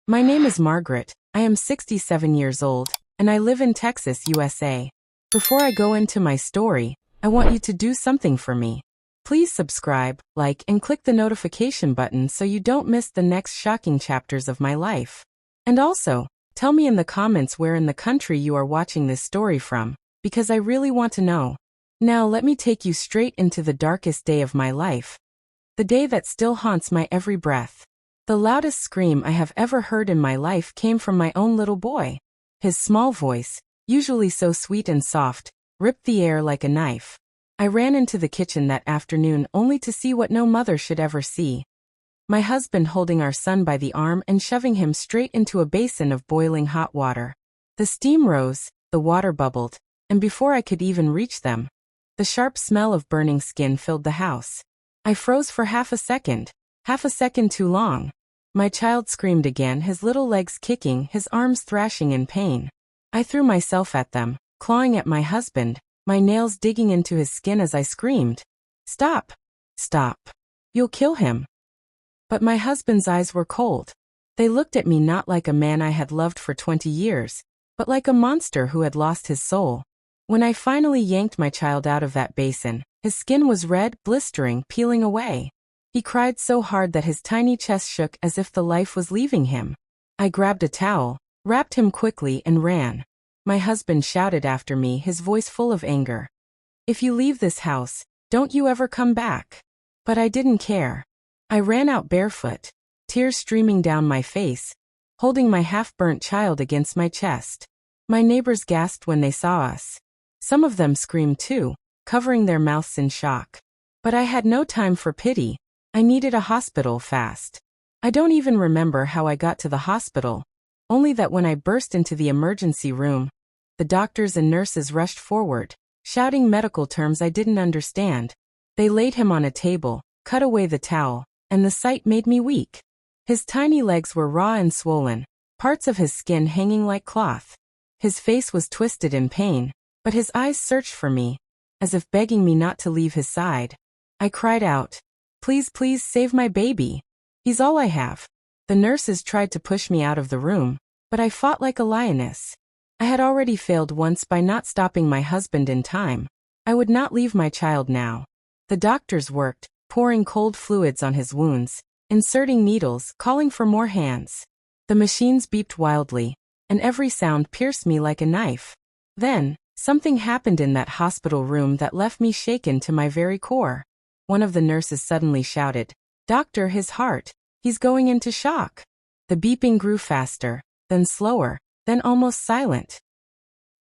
My name is Margaret. I am 67 years old, and I live in Texas, USA. Before I go into my story, I want you to do something for me. Please subscribe, like, and click the notification button so you don't miss the next shocking chapters of my life. And also, tell me in the comments where in the country you are watching this story from, because I really want to know. Now let me take you straight into the darkest day of my life. The day that still haunts my every breath. The loudest scream I have ever heard in my life came from my own little boy. His small voice, usually so sweet and soft, ripped the air like a knife. I ran into the kitchen that afternoon only to see what no mother should ever see. My husband holding our son by the arm and shoving him straight into a basin of boiling hot water. The steam rose, the water bubbled, and before I could even reach them, the sharp smell of burning skin filled the house. I froze for half a second too long. My child screamed again, his little legs kicking, his arms thrashing in pain. I threw myself at them, clawing at my husband, my nails digging into his skin as I screamed, "Stop! Stop! You'll kill him!" But my husband's eyes were cold. They looked at me not like a man I had loved for 20 years, but like a monster who had lost his soul. When I finally yanked my child out of that basin, his skin was red, blistering, peeling away. He cried so hard that his tiny chest shook as if the life was leaving him. I grabbed a towel, wrapped him quickly, and ran. My husband shouted after me, his voice full of anger. "If you leave this house, don't you ever come back." But I didn't care. I ran out barefoot, tears streaming down my face, holding my half-burnt child against my chest. My neighbors gasped when they saw us. Some of them screamed too, covering their mouths in shock. But I had no time for pity. I needed a hospital fast. I don't even remember how I got to the hospital, only that when I burst into the emergency room, the doctors and nurses rushed forward, shouting medical terms I didn't understand. They laid him on a table, cut away the towel, and the sight made me weak. His tiny legs were raw and swollen, parts of his skin hanging like cloth. His face was twisted in pain, but his eyes searched for me, as if begging me not to leave his side. I cried out, "Please, please save my baby. He's all I have." The nurses tried to push me out of the room, but I fought like a lioness. I had already failed once by not stopping my husband in time. I would not leave my child now. The doctors worked, pouring cold fluids on his wounds, inserting needles, calling for more hands. The machines beeped wildly, and every sound pierced me like a knife. Then, something happened in that hospital room that left me shaken to my very core. One of the nurses suddenly shouted, "Doctor, his heart. He's going into shock." The beeping grew faster, then slower, then almost silent.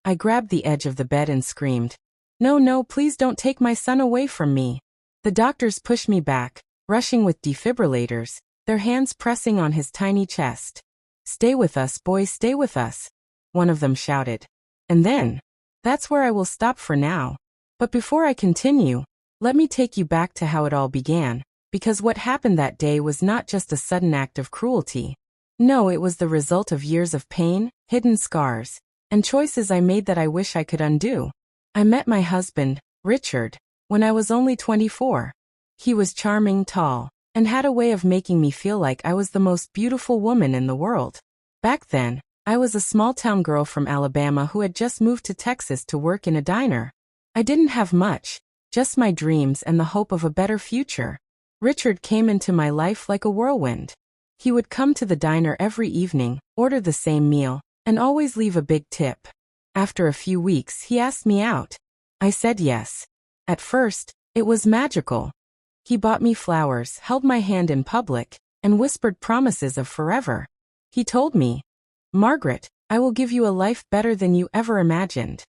I grabbed the edge of the bed and screamed, "No, no, please don't take my son away from me." The doctors pushed me back, rushing with defibrillators, their hands pressing on his tiny chest. "Stay with us, boy, stay with us," one of them shouted. And then, that's where I will stop for now. But before I continue, let me take you back to how it all began, because what happened that day was not just a sudden act of cruelty. No, it was the result of years of pain, hidden scars, and choices I made that I wish I could undo. I met my husband, Richard, when I was only 24. He was charming, tall, and had a way of making me feel like I was the most beautiful woman in the world. Back then, I was a small-town girl from Alabama who had just moved to Texas to work in a diner. I didn't have much, just my dreams and the hope of a better future. Richard came into my life like a whirlwind. He would come to the diner every evening, order the same meal, and always leave a big tip. After a few weeks, he asked me out. I said yes. At first, it was magical. He bought me flowers, held my hand in public, and whispered promises of forever. He told me, "Margaret, I will give you a life better than you ever imagined."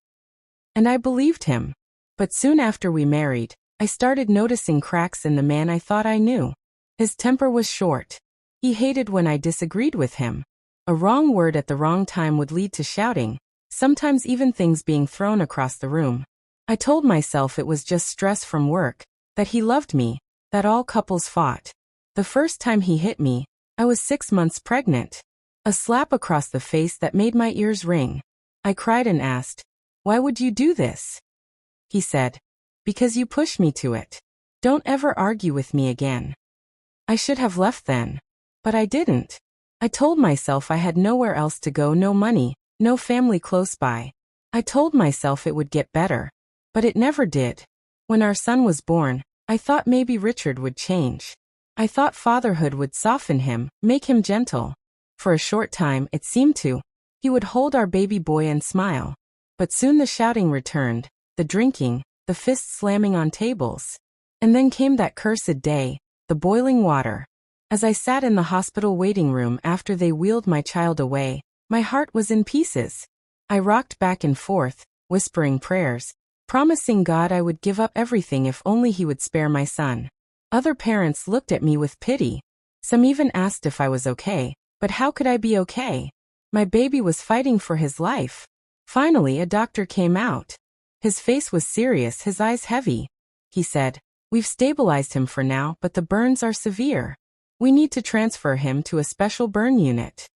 And I believed him. But soon after we married, I started noticing cracks in the man I thought I knew. His temper was short. He hated when I disagreed with him. A wrong word at the wrong time would lead to shouting, sometimes even things being thrown across the room. I told myself it was just stress from work, that he loved me, that all couples fought. The first time he hit me, I was 6 months pregnant. A slap across the face that made my ears ring. I cried and asked, "Why would you do this?" He said, "Because you pushed me to it. Don't ever argue with me again." I should have left then. But I didn't. I told myself I had nowhere else to go, no money, no family close by. I told myself it would get better. But it never did. When our son was born, I thought maybe Richard would change. I thought fatherhood would soften him, make him gentle. For a short time, it seemed to. He would hold our baby boy and smile. But soon the shouting returned, the drinking, the fists slamming on tables. And then came that cursed day, the boiling water. As I sat in the hospital waiting room after they wheeled my child away, my heart was in pieces. I rocked back and forth, whispering prayers, promising God I would give up everything if only he would spare my son. Other parents looked at me with pity. Some even asked if I was okay, but how could I be okay? My baby was fighting for his life. Finally, a doctor came out. His face was serious, his eyes heavy. He said, "We've stabilized him for now, but the burns are severe. We need to transfer him to a special burn unit."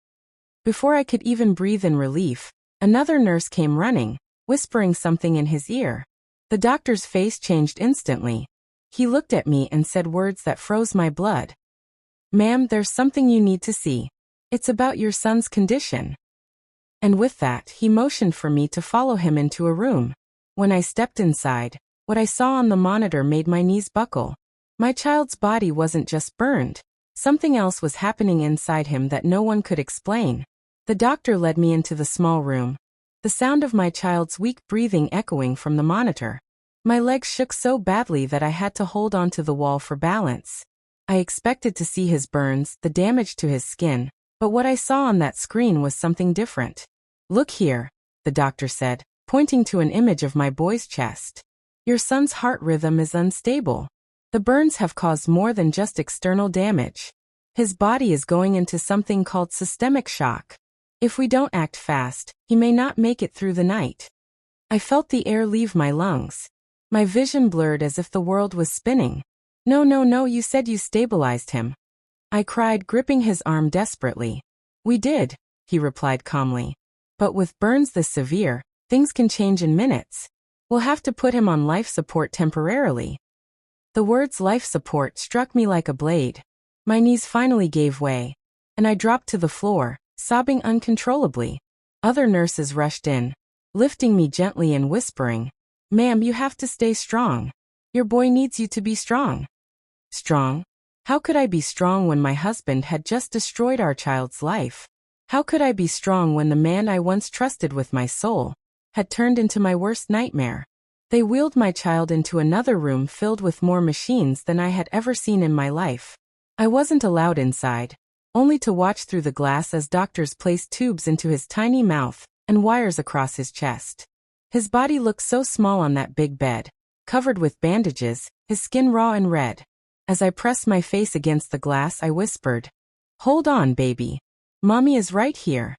Before I could even breathe in relief, another nurse came running, whispering something in his ear. The doctor's face changed instantly. He looked at me and said words that froze my blood. "Ma'am, there's something you need to see. It's about your son's condition." And with that, he motioned for me to follow him into a room. When I stepped inside, what I saw on the monitor made my knees buckle. My child's body wasn't just burned. Something else was happening inside him that no one could explain. The doctor led me into the small room, the sound of my child's weak breathing echoing from the monitor. My legs shook so badly that I had to hold onto the wall for balance. I expected to see his burns, the damage to his skin, but what I saw on that screen was something different. "Look here," the doctor said, pointing to an image of my boy's chest. "Your son's heart rhythm is unstable. The burns have caused more than just external damage. His body is going into something called systemic shock. If we don't act fast, he may not make it through the night." I felt the air leave my lungs. My vision blurred as if the world was spinning. No, you said you stabilized him." I cried, gripping his arm desperately. "We did," he replied calmly. "But with burns this severe, things can change in minutes. We'll have to put him on life support temporarily." The words life support struck me like a blade. My knees finally gave way, and I dropped to the floor, sobbing uncontrollably. Other nurses rushed in, lifting me gently and whispering, "Ma'am, you have to stay strong. Your boy needs you to be strong." Strong? How could I be strong when my husband had just destroyed our child's life? How could I be strong when the man I once trusted with my soul had turned into my worst nightmare? They wheeled my child into another room filled with more machines than I had ever seen in my life. I wasn't allowed inside, only to watch through the glass as doctors placed tubes into his tiny mouth and wires across his chest. His body looked so small on that big bed, covered with bandages, his skin raw and red. As I pressed my face against the glass, I whispered, "Hold on, baby. Mommy is right here."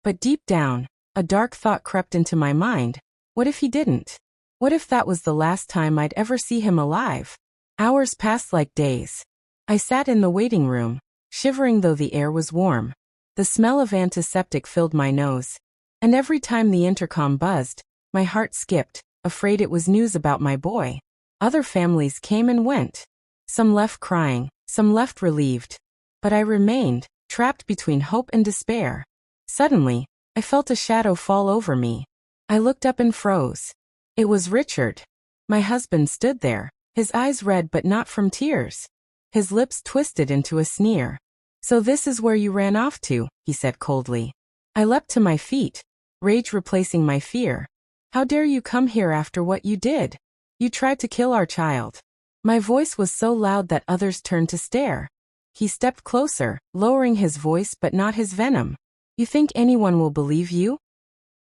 But deep down, a dark thought crept into my mind. What if he didn't? What if that was the last time I'd ever see him alive? Hours passed like days. I sat in the waiting room, shivering though the air was warm. The smell of antiseptic filled my nose. And every time the intercom buzzed, my heart skipped, afraid it was news about my boy. Other families came and went. Some left crying, some left relieved. But I remained, trapped between hope and despair. Suddenly, I felt a shadow fall over me. I looked up and froze. It was Richard. My husband stood there, his eyes red but not from tears. His lips twisted into a sneer. "So this is where you ran off to," he said coldly. I leapt to my feet, rage replacing my fear. "How dare you come here after what you did? You tried to kill our child." My voice was so loud that others turned to stare. He stepped closer, lowering his voice but not his venom. "You think anyone will believe you?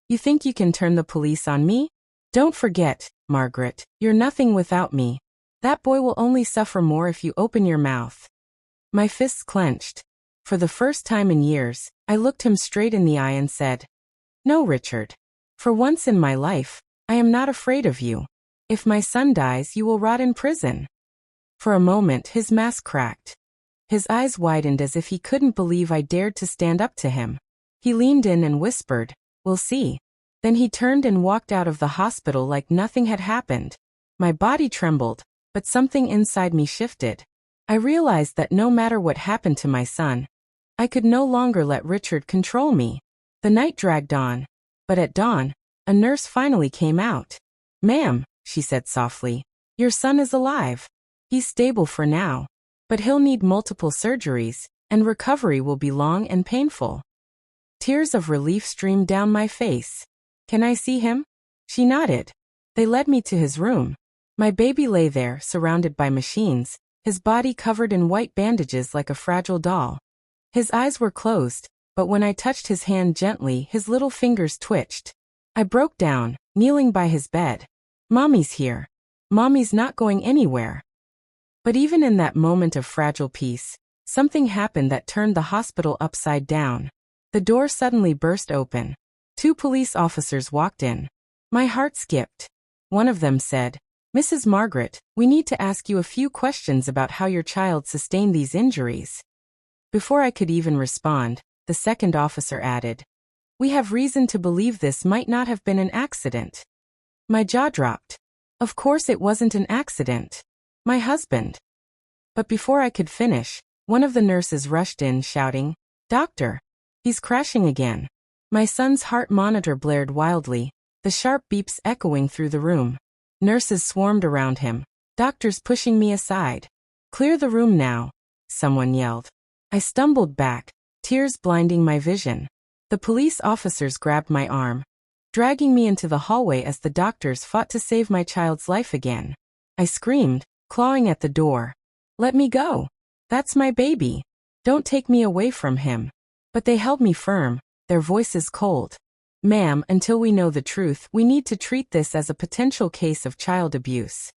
You think you can turn the police on me? Don't forget, Margaret, you're nothing without me. That boy will only suffer more if you open your mouth." My fists clenched. For the first time in years, I looked him straight in the eye and said, "No, Richard. For once in my life, I am not afraid of you. If my son dies, you will rot in prison." For a moment, his mask cracked. His eyes widened as if he couldn't believe I dared to stand up to him. He leaned in and whispered, "We'll see." Then he turned and walked out of the hospital like nothing had happened. My body trembled, but something inside me shifted. I realized that no matter what happened to my son, I could no longer let Richard control me. The night dragged on. But at dawn, a nurse finally came out. "Ma'am," she said softly, "your son is alive. He's stable for now. But he'll need multiple surgeries, and recovery will be long and painful." Tears of relief streamed down my face. "Can I see him?" She nodded. They led me to his room. My baby lay there, surrounded by machines, his body covered in white bandages like a fragile doll. His eyes were closed, but when I touched his hand gently, his little fingers twitched. I broke down, kneeling by his bed. "Mommy's here. Mommy's not going anywhere." But even in that moment of fragile peace, something happened that turned the hospital upside down. The door suddenly burst open. 2 police officers walked in. My heart skipped. One of them said, "Mrs. Margaret, we need to ask you a few questions about how your child sustained these injuries." Before I could even respond, the second officer added, "We have reason to believe this might not have been an accident." My jaw dropped. Of course it wasn't an accident. My husband. But before I could finish, one of the nurses rushed in shouting, "Doctor, he's crashing again." My son's heart monitor blared wildly, the sharp beeps echoing through the room. Nurses swarmed around him, doctors pushing me aside. "Clear the room now," someone yelled. I stumbled back, tears blinding my vision. The police officers grabbed my arm, dragging me into the hallway as the doctors fought to save my child's life again. I screamed, clawing at the door. "Let me go. That's my baby. Don't take me away from him." But they held me firm, their voices cold. "Ma'am, until we know the truth, we need to treat this as a potential case of child abuse."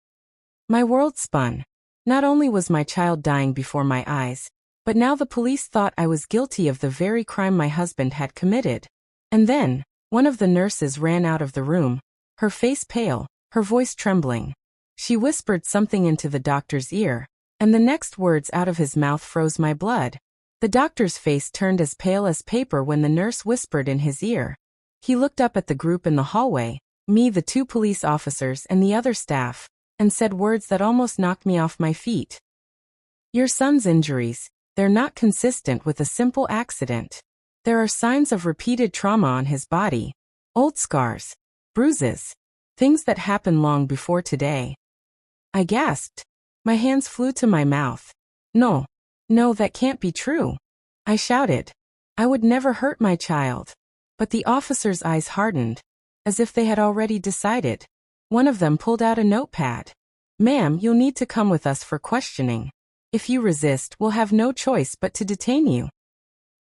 My world spun. Not only was my child dying before my eyes, but now the police thought I was guilty of the very crime my husband had committed. And then, one of the nurses ran out of the room, her face pale, her voice trembling. She whispered something into the doctor's ear, and the next words out of his mouth froze my blood. The doctor's face turned as pale as paper when the nurse whispered in his ear. He looked up at the group in the hallway, me, the 2 police officers, and the other staff, and said words that almost knocked me off my feet. "Your son's injuries, they're not consistent with a simple accident. There are signs of repeated trauma on his body, old scars, bruises, things that happened long before today." I gasped. My hands flew to my mouth. No, that can't be true," I shouted. I would never hurt my child. But the officers' eyes hardened, as if they had already decided. One of them pulled out a notepad. "Ma'am, you'll need to come with us for questioning. If you resist, we'll have no choice but to detain you."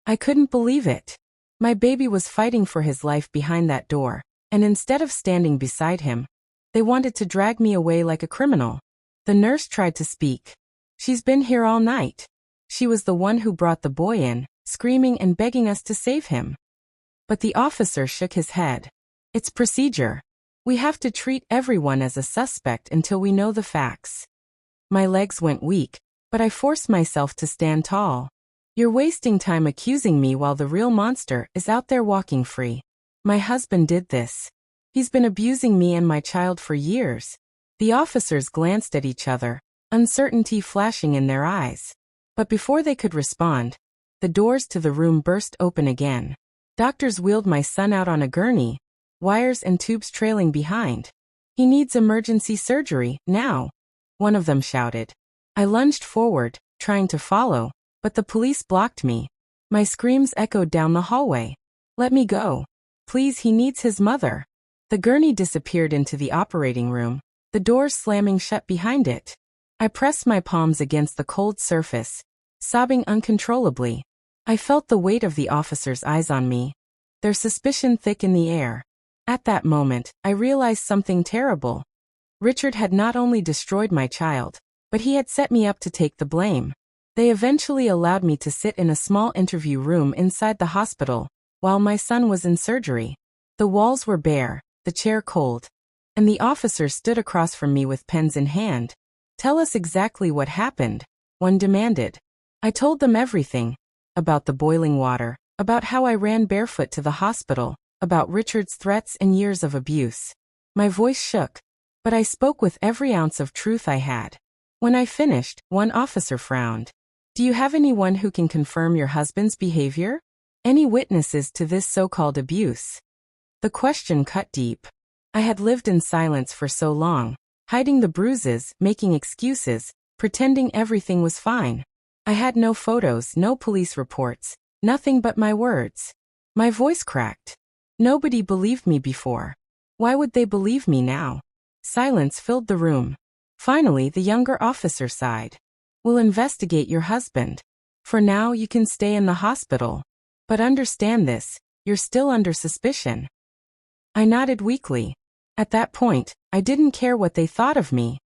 I couldn't believe it. My baby was fighting for his life behind that door, and instead of standing beside him, they wanted to drag me away like a criminal. The nurse tried to speak. "She's been here all night. She was the one who brought the boy in, screaming and begging us to save him." But the officer shook his head. "It's procedure. We have to treat everyone as a suspect until we know the facts." My legs went weak, but I forced myself to stand tall. "You're wasting time accusing me while the real monster is out there walking free. My husband did this. He's been abusing me and my child for years." The officers glanced at each other, uncertainty flashing in their eyes. But before they could respond, the doors to the room burst open again. Doctors wheeled my son out on a gurney, wires and tubes trailing behind. "He needs emergency surgery, now," one of them shouted. I lunged forward, trying to follow, but the police blocked me. My screams echoed down the hallway. "Let me go. Please, he needs his mother." The gurney disappeared into the operating room, the doors slamming shut behind it. I pressed my palms against the cold surface, sobbing uncontrollably. I felt the weight of the officers' eyes on me, their suspicion thick in the air. At that moment, I realized something terrible. Richard had not only destroyed my child, but he had set me up to take the blame. They eventually allowed me to sit in a small interview room inside the hospital, while my son was in surgery. The walls were bare, the chair cold, and the officers stood across from me with pens in hand. "Tell us exactly what happened," one demanded. I told them everything. About the boiling water, about how I ran barefoot to the hospital, about Richard's threats and years of abuse. My voice shook, but I spoke with every ounce of truth I had. When I finished, one officer frowned. Do you have anyone who can confirm your husband's behavior? Any witnesses to this so-called abuse? The question cut deep. I had lived in silence for so long, hiding the bruises, making excuses, pretending everything was fine. I had no photos, no police reports, nothing but my words. My voice cracked. Nobody believed me before. Why would they believe me now? Silence filled the room. Finally, the younger officer sighed. We'll investigate your husband. For now, you can stay in the hospital. But understand this, you're still under suspicion. I nodded weakly. At that point, I didn't care what they thought of me.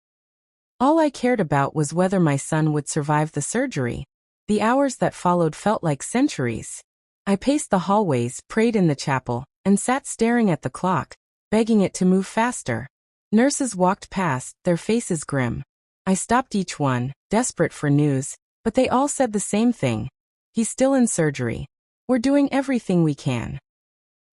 All I cared about was whether my son would survive the surgery. The hours that followed felt like centuries. I paced the hallways, prayed in the chapel, and sat staring at the clock, begging it to move faster. Nurses walked past, their faces grim. I stopped each one, desperate for news, but they all said the same thing. He's still in surgery. We're doing everything we can.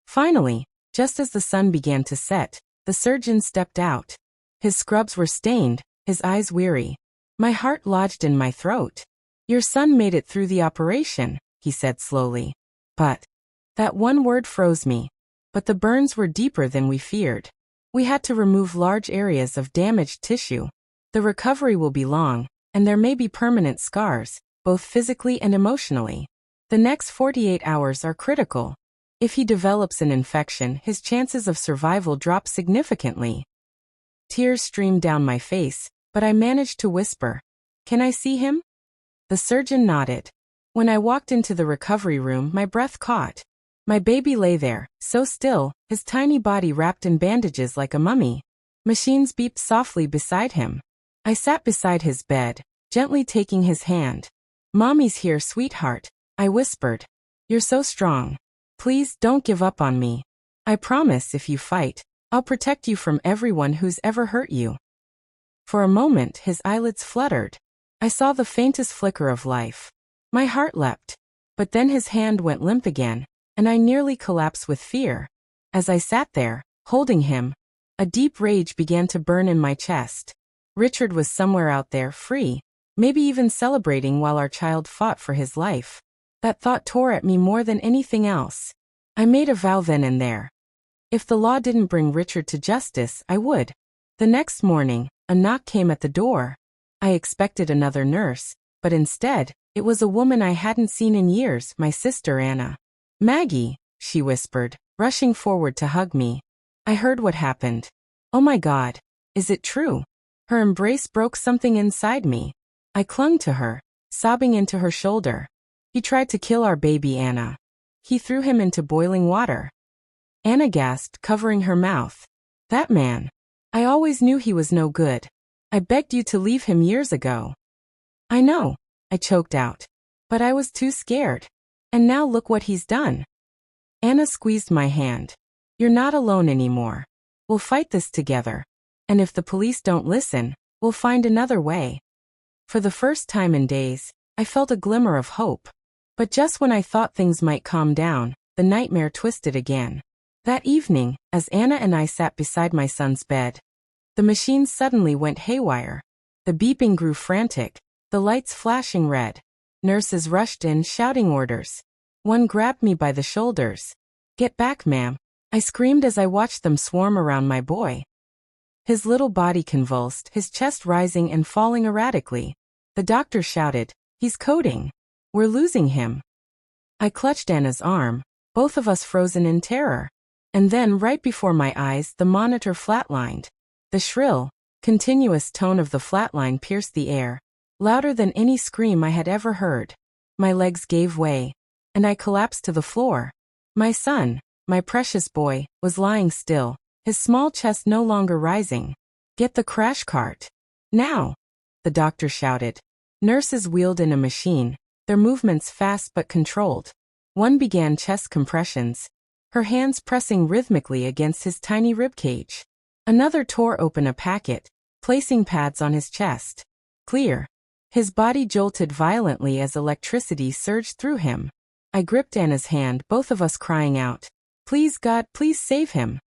Finally, just as the sun began to set, the surgeon stepped out. His scrubs were stained, his eyes weary. My heart lodged in my throat. Your son made it through the operation, he said slowly. But that one word froze me. But the burns were deeper than we feared. We had to remove large areas of damaged tissue. The recovery will be long, and there may be permanent scars, both physically and emotionally. The next 48 hours are critical. If he develops an infection, his chances of survival drop significantly. Tears streamed down my face, but I managed to whisper, "Can I see him?" The surgeon nodded. When I walked into the recovery room, my breath caught. My baby lay there, so still, his tiny body wrapped in bandages like a mummy. Machines beeped softly beside him. I sat beside his bed, gently taking his hand. "Mommy's here, sweetheart," I whispered. "You're so strong. Please don't give up on me. I promise if you fight, I'll protect you from everyone who's ever hurt you." For a moment, his eyelids fluttered. I saw the faintest flicker of life. My heart leapt. But then his hand went limp again, and I nearly collapsed with fear. As I sat there, holding him, a deep rage began to burn in my chest. Richard was somewhere out there, free, maybe even celebrating while our child fought for his life. That thought tore at me more than anything else. I made a vow then and there. If the law didn't bring Richard to justice, I would. The next morning, a knock came at the door. I expected another nurse, but instead, it was a woman I hadn't seen in years, my sister Anna. "Maggie," she whispered, rushing forward to hug me. I heard what happened. Oh my God, is it true? Her embrace broke something inside me. I clung to her, sobbing into her shoulder. "He tried to kill our baby, Anna. He threw him into boiling water." Anna gasped, covering her mouth. "That man. I always knew he was no good. I begged you to leave him years ago." "I know," I choked out. "But I was too scared. And now look what he's done." Anna squeezed my hand. "You're not alone anymore. We'll fight this together. And if the police don't listen, we'll find another way." For the first time in days, I felt a glimmer of hope. But just when I thought things might calm down, the nightmare twisted again. That evening, as Anna and I sat beside my son's bed, the machines suddenly went haywire. The beeping grew frantic, the lights flashing red. Nurses rushed in, shouting orders. One grabbed me by the shoulders. "Get back, ma'am," I screamed as I watched them swarm around my boy. His little body convulsed, his chest rising and falling erratically. The doctor shouted, "He's coding. We're losing him." I clutched Anna's arm, both of us frozen in terror. And then, right before my eyes, the monitor flatlined. The shrill, continuous tone of the flatline pierced the air, louder than any scream I had ever heard. My legs gave way, and I collapsed to the floor. My son, my precious boy, was lying still, his small chest no longer rising. "Get the crash cart. Now!" the doctor shouted. Nurses wheeled in a machine, their movements fast but controlled. One began chest compressions, her hands pressing rhythmically against his tiny ribcage. Another tore open a packet, placing pads on his chest. Clear. His body jolted violently as electricity surged through him. I gripped Anna's hand, both of us crying out, "Please God, please save him."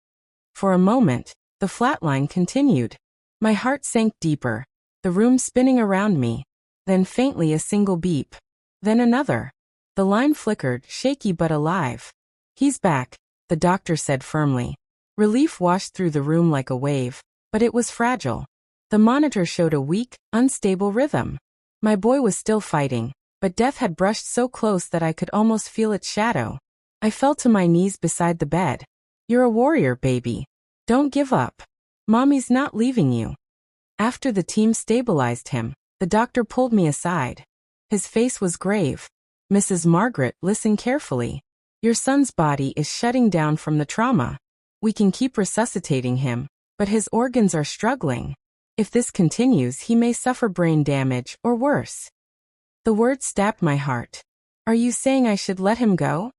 For a moment, the flatline continued. My heart sank deeper, the room spinning around me. then faintly a single beep. Then another. The line flickered, shaky but alive. "He's back," the doctor said firmly. Relief washed through the room like a wave, but it was fragile. The monitor showed a weak, unstable rhythm. My boy was still fighting, but death had brushed so close that I could almost feel its shadow. I fell to my knees beside the bed. "You're a warrior, baby. Don't give up. Mommy's not leaving you." After the team stabilized him, the doctor pulled me aside. His face was grave. "Mrs. Margaret, listen carefully. Your son's body is shutting down from the trauma. We can keep resuscitating him, but his organs are struggling. If this continues, he may suffer brain damage or worse." The words stabbed my heart. "Are you saying I should let him go?"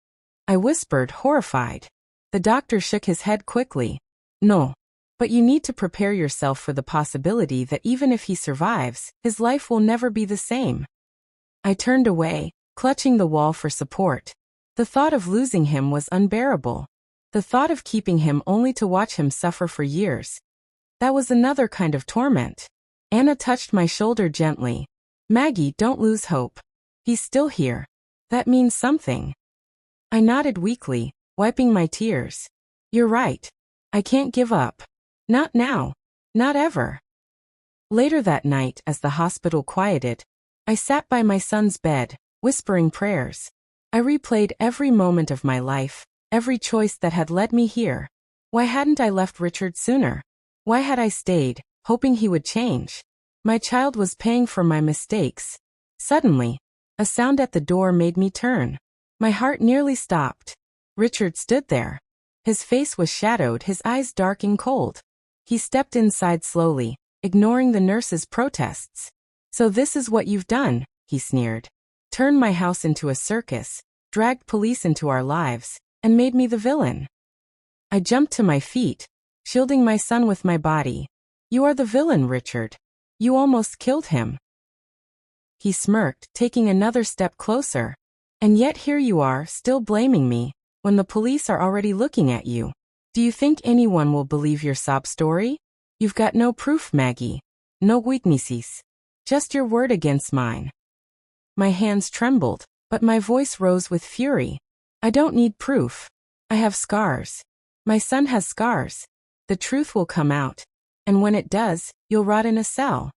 I whispered, horrified. The doctor shook his head quickly. "No. But you need to prepare yourself for the possibility that even if he survives, his life will never be the same." I turned away, clutching the wall for support. The thought of losing him was unbearable. The thought of keeping him only to watch him suffer for years. That was another kind of torment. Anna touched my shoulder gently. "Maggie, don't lose hope. He's still here. That means something." I nodded weakly, wiping my tears. "You're right. I can't give up. Not now. Not ever." Later that night, as the hospital quieted, I sat by my son's bed, whispering prayers. I replayed every moment of my life, every choice that had led me here. Why hadn't I left Richard sooner? Why had I stayed, hoping he would change? My child was paying for my mistakes. Suddenly, a sound at the door made me turn. My heart nearly stopped. Richard stood there. His face was shadowed, his eyes dark and cold. He stepped inside slowly, ignoring the nurse's protests. "So this is what you've done," he sneered. "Turned my house into a circus, dragged police into our lives, and made me the villain." I jumped to my feet, shielding my son with my body. "You are the villain, Richard. You almost killed him." He smirked, taking another step closer. "And yet here you are, still blaming me, when the police are already looking at you. Do you think anyone will believe your sob story? You've got no proof, Maggie. No witnesses. Just your word against mine." My hands trembled, but my voice rose with fury. "I don't need proof. I have scars. My son has scars. The truth will come out. And when it does, you'll rot in a cell."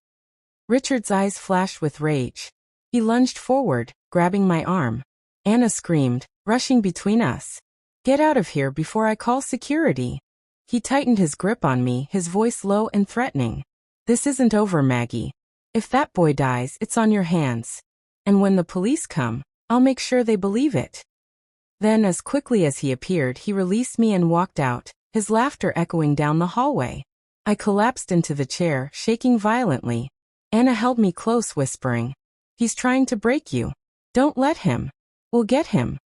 Richard's eyes flashed with rage. He lunged forward, grabbing my arm. Anna screamed, rushing between us. "Get out of here before I call security." He tightened his grip on me, his voice low and threatening. "This isn't over, Maggie. If that boy dies, it's on your hands. And when the police come, I'll make sure they believe it." Then, as quickly as he appeared, he released me and walked out, his laughter echoing down the hallway. I collapsed into the chair, shaking violently. Anna held me close, whispering, "He's trying to break you. Don't let him. We'll get him."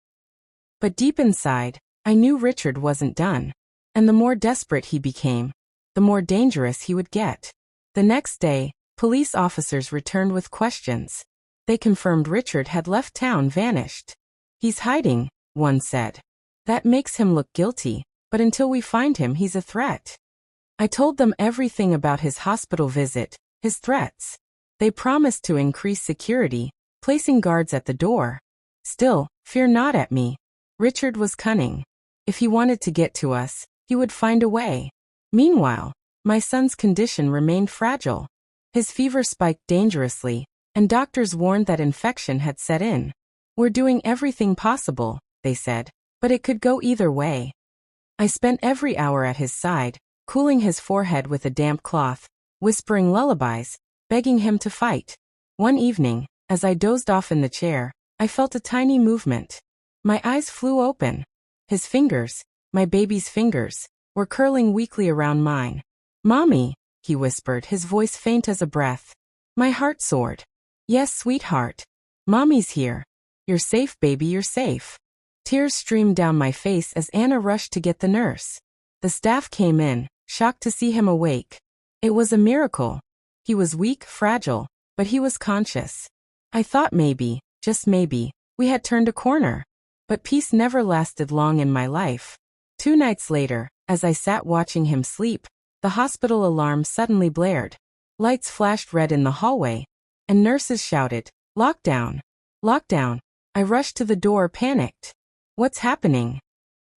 But deep inside, I knew Richard wasn't done. And the more desperate he became, the more dangerous he would get. The next day, police officers returned with questions. They confirmed Richard had left town, vanished. "He's hiding," one said. "That makes him look guilty, but until we find him, he's a threat." I told them everything about his hospital visit, his threats. They promised to increase security, placing guards at the door. Still, fear not at me. Richard was cunning. If he wanted to get to us, he would find a way. Meanwhile, my son's condition remained fragile. His fever spiked dangerously, and doctors warned that infection had set in. "We're doing everything possible," they said, "but it could go either way." I spent every hour at his side, cooling his forehead with a damp cloth, whispering lullabies, begging him to fight. One evening, as I dozed off in the chair, I felt a tiny movement. My eyes flew open. His fingers, my baby's fingers, were curling weakly around mine. "Mommy," he whispered, his voice faint as a breath. My heart soared. "Yes, sweetheart. Mommy's here. You're safe, baby, you're safe." Tears streamed down my face as Anna rushed to get the nurse. The staff came in, shocked to see him awake. It was a miracle. He was weak, fragile, but he was conscious. I thought maybe, just maybe, we had turned a corner. But peace never lasted long in my life. 2 nights later, as I sat watching him sleep, the hospital alarm suddenly blared. Lights flashed red in the hallway. and nurses shouted, "Lockdown! Lockdown!" I rushed to the door, panicked. "What's happening?"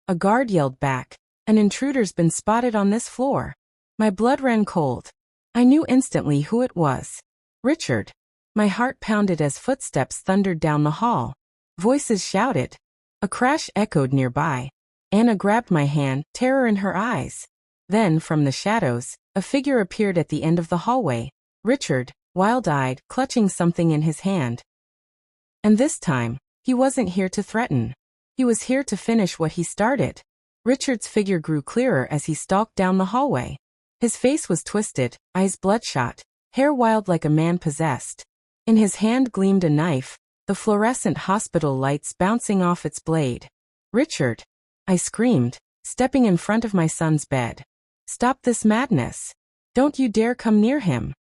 A guard yelled back, "An intruder's been spotted on this floor." My blood ran cold. I knew instantly who it was. Richard. My heart pounded as footsteps thundered down the hall. Voices shouted. A crash echoed nearby. Anna grabbed my hand, terror in her eyes. Then, from the shadows, a figure appeared at the end of the hallway. Richard, wild-eyed, clutching something in his hand. And this time, he wasn't here to threaten. He was here to finish what he started. Richard's figure grew clearer as he stalked down the hallway. His face was twisted, eyes bloodshot, hair wild like a man possessed. In his hand gleamed a knife, the fluorescent hospital lights bouncing off its blade. "Richard!" I screamed, stepping in front of my son's bed. "Stop this madness. Don't you dare come near him."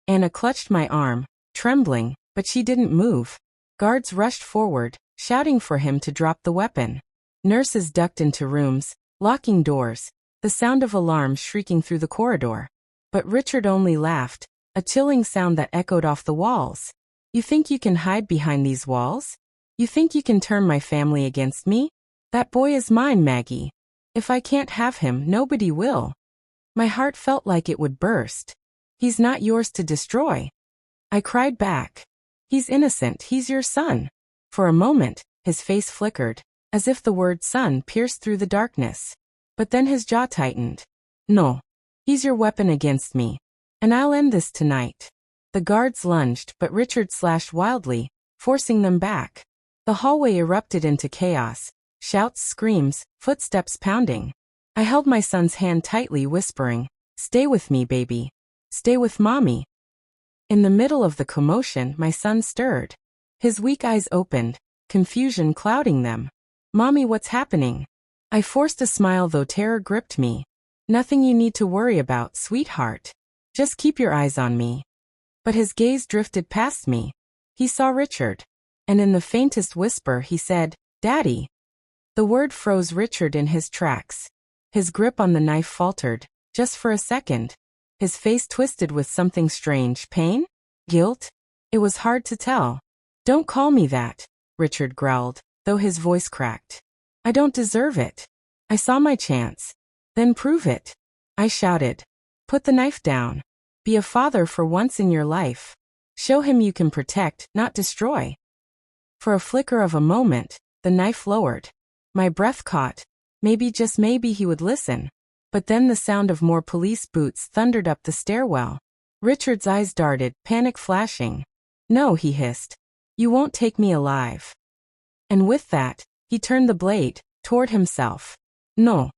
Anna clutched my arm, trembling, but she didn't move. Guards rushed forward, shouting for him to drop the weapon. Nurses ducked into rooms, locking doors, the sound of alarms shrieking through the corridor. But Richard only laughed, a chilling sound that echoed off the walls. "You think you can hide behind these walls? You think you can turn my family against me? That boy is mine, Maggie. If I can't have him, nobody will." My heart felt like it would burst. "He's not yours to destroy." I cried back. "He's innocent, he's your son." For a moment, his face flickered, as if the word son pierced through the darkness. But then his jaw tightened. "No. He's your weapon against me. And I'll end this tonight." The guards lunged, but Richard slashed wildly, forcing them back. The hallway erupted into chaos. Shouts, screams, footsteps pounding. I held my son's hand tightly, whispering, "Stay with me, baby. Stay with mommy." In the middle of the commotion, my son stirred. His weak eyes opened, confusion clouding them. "Mommy, what's happening?" I forced a smile, though terror gripped me. "Nothing you need to worry about, sweetheart. Just keep your eyes on me." But his gaze drifted past me. He saw Richard. And in the faintest whisper he said, "Daddy." The word froze Richard in his tracks. His grip on the knife faltered, just for a second. His face twisted with something strange. Pain? Guilt? It was hard to tell. "Don't call me that," Richard growled, though his voice cracked. "I don't deserve it. I saw my chance." "Then prove it," I shouted. "Put the knife down. Be a father for once in your life. Show him you can protect, not destroy." For a flicker of a moment, the knife lowered. My breath caught. Maybe, just maybe, he would listen. But then the sound of more police boots thundered up the stairwell. Richard's eyes darted, panic flashing. "No," he hissed. "You won't take me alive." And with that, he turned the blade toward himself. "No."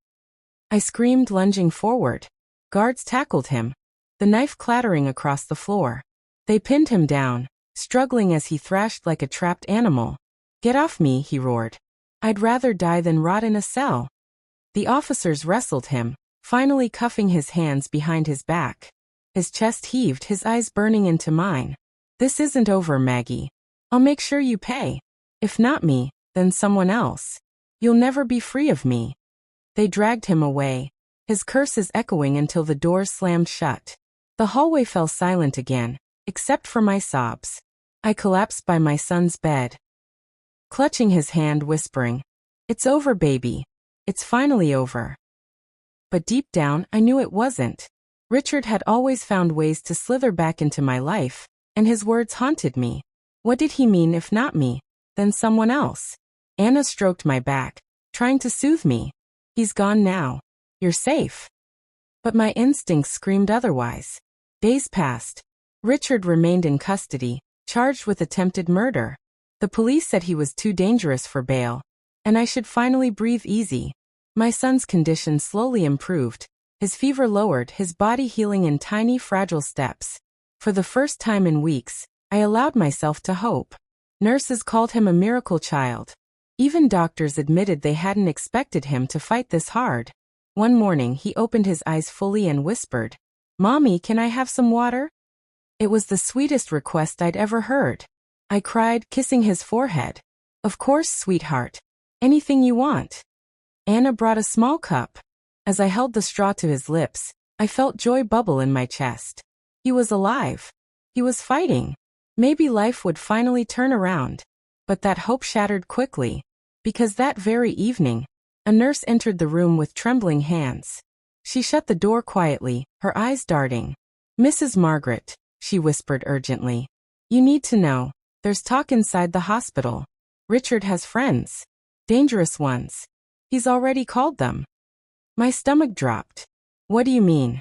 I screamed, lunging forward. Guards tackled him, the knife clattering across the floor. They pinned him down, struggling as he thrashed like a trapped animal. "Get off me," he roared. "I'd rather die than rot in a cell." The officers wrestled him, finally cuffing his hands behind his back. His chest heaved, his eyes burning into mine. "This isn't over, Maggie. I'll make sure you pay. If not me, then someone else. You'll never be free of me." They dragged him away, his curses echoing until the doors slammed shut. The hallway fell silent again, except for my sobs. I collapsed by my son's bed, clutching his hand, whispering, "It's over, baby. It's finally over." But deep down, I knew it wasn't. Richard had always found ways to slither back into my life, and his words haunted me. What did he mean? If not me, then someone else? Anna stroked my back, trying to soothe me. "He's gone now. You're safe." But my instincts screamed otherwise. Days passed. Richard remained in custody, charged with attempted murder. The police said he was too dangerous for bail, and I should finally breathe easy. My son's condition slowly improved, his fever lowered, his body healing in tiny, fragile steps. For the first time in weeks, I allowed myself to hope. Nurses called him a miracle child. Even doctors admitted they hadn't expected him to fight this hard. One morning he opened his eyes fully and whispered, "Mommy, can I have some water?" It was the sweetest request I'd ever heard. I cried, kissing his forehead. "Of course, sweetheart. Anything you want." Anna brought a small cup. As I held the straw to his lips, I felt joy bubble in my chest. He was alive. He was fighting. Maybe life would finally turn around. But that hope shattered quickly. Because that very evening, a nurse entered the room with trembling hands. She shut the door quietly, her eyes darting. "Mrs. Margaret," she whispered urgently. "You need to know. There's talk inside the hospital. Richard has friends. Dangerous ones. He's already called them." My stomach dropped. "What do you mean?"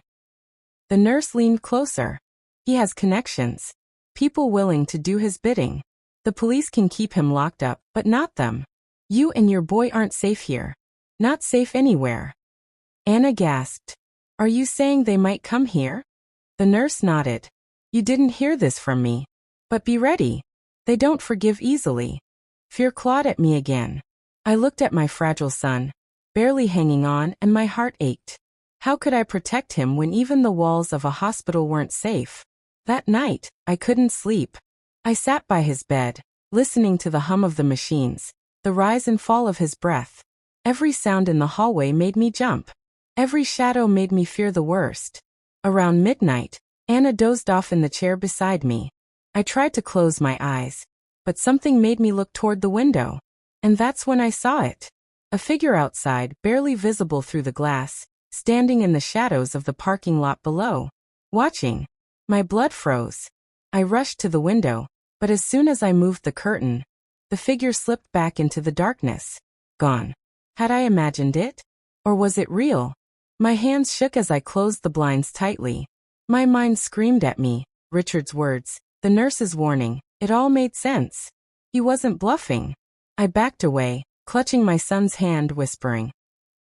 The nurse leaned closer. "He has connections. People willing to do his bidding. The police can keep him locked up, but not them. You and your boy aren't safe here. Not safe anywhere." Anna gasped. "Are you saying they might come here?" The nurse nodded. "You didn't hear this from me. But be ready. They don't forgive easily." Fear clawed at me again. I looked at my fragile son, barely hanging on, and my heart ached. How could I protect him when even the walls of a hospital weren't safe? That night, I couldn't sleep. I sat by his bed, listening to the hum of the machines, the rise and fall of his breath. Every sound in the hallway made me jump. Every shadow made me fear the worst. Around midnight, Anna dozed off in the chair beside me. I tried to close my eyes, but something made me look toward the window. And that's when I saw it. A figure outside, barely visible through the glass, standing in the shadows of the parking lot below. Watching. My blood froze. I rushed to the window, but as soon as I moved the curtain, the figure slipped back into the darkness. Gone. Had I imagined it? Or was it real? My hands shook as I closed the blinds tightly. My mind screamed at me. Richard's words, the nurse's warning, it all made sense. He wasn't bluffing. I backed away, clutching my son's hand, whispering,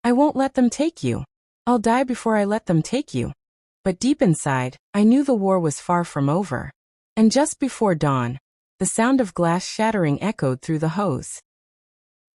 "I won't let them take you. I'll die before I let them take you." But deep inside, I knew the war was far from over. And just before dawn, the sound of glass shattering echoed through the hose.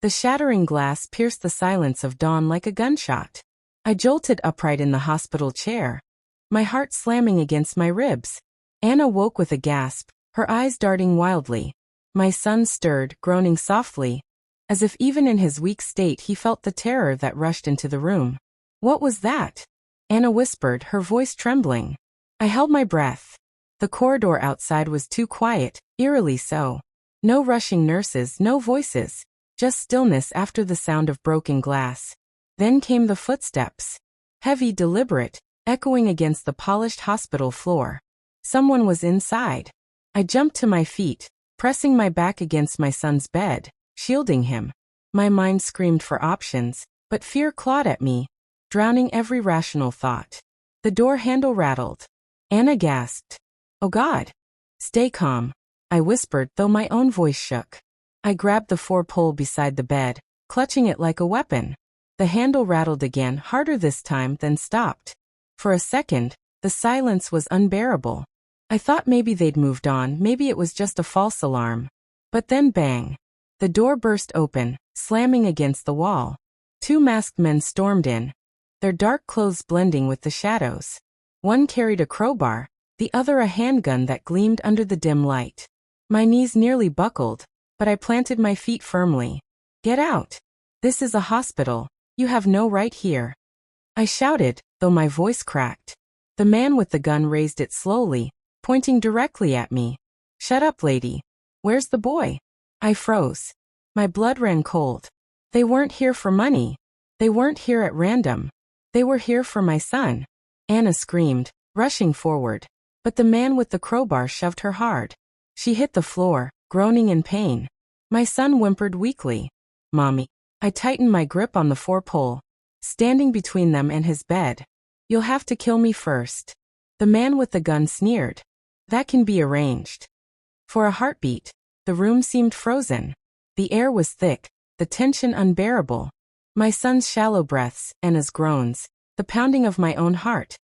The shattering glass pierced the silence of dawn like a gunshot. I jolted upright in the hospital chair, my heart slamming against my ribs. Anna woke with a gasp, her eyes darting wildly. My son stirred, groaning softly, as if even in his weak state he felt the terror that rushed into the room. "What was that?" Anna whispered, her voice trembling. I held my breath. The corridor outside was too quiet, eerily so. No rushing nurses, no voices, just stillness after the sound of broken glass. Then came the footsteps. Heavy, deliberate, echoing against the polished hospital floor. Someone was inside. I jumped to my feet, pressing my back against my son's bed, shielding him. My mind screamed for options, but fear clawed at me, drowning every rational thought. The door handle rattled. Anna gasped. "Oh God." "Stay calm," I whispered, though my own voice shook. I grabbed the four-pole beside the bed, clutching it like a weapon. The handle rattled again, harder this time, then stopped. For a second, the silence was unbearable. I thought maybe they'd moved on, maybe it was just a false alarm. But then bang. The door burst open, slamming against the wall. Two masked men stormed in, their dark clothes blending with the shadows. One carried a crowbar, the other a handgun that gleamed under the dim light. My knees nearly buckled, but I planted my feet firmly. "Get out. This is a hospital. You have no right here," I shouted, though my voice cracked. The man with the gun raised it slowly, pointing directly at me. "Shut up, lady. Where's the boy?" I froze. My blood ran cold. They weren't here for money. They weren't here at random. They were here for my son. Anna screamed, rushing forward. But the man with the crowbar shoved her hard. She hit the floor, groaning in pain. My son whimpered weakly. "Mommy." I tightened my grip on the four-pole, standing between them and his bed. "You'll have to kill me first." The man with the gun sneered. "That can be arranged." For a heartbeat, the room seemed frozen. The air was thick, the tension unbearable. My son's shallow breaths, Anna's groans, the pounding of my own heart.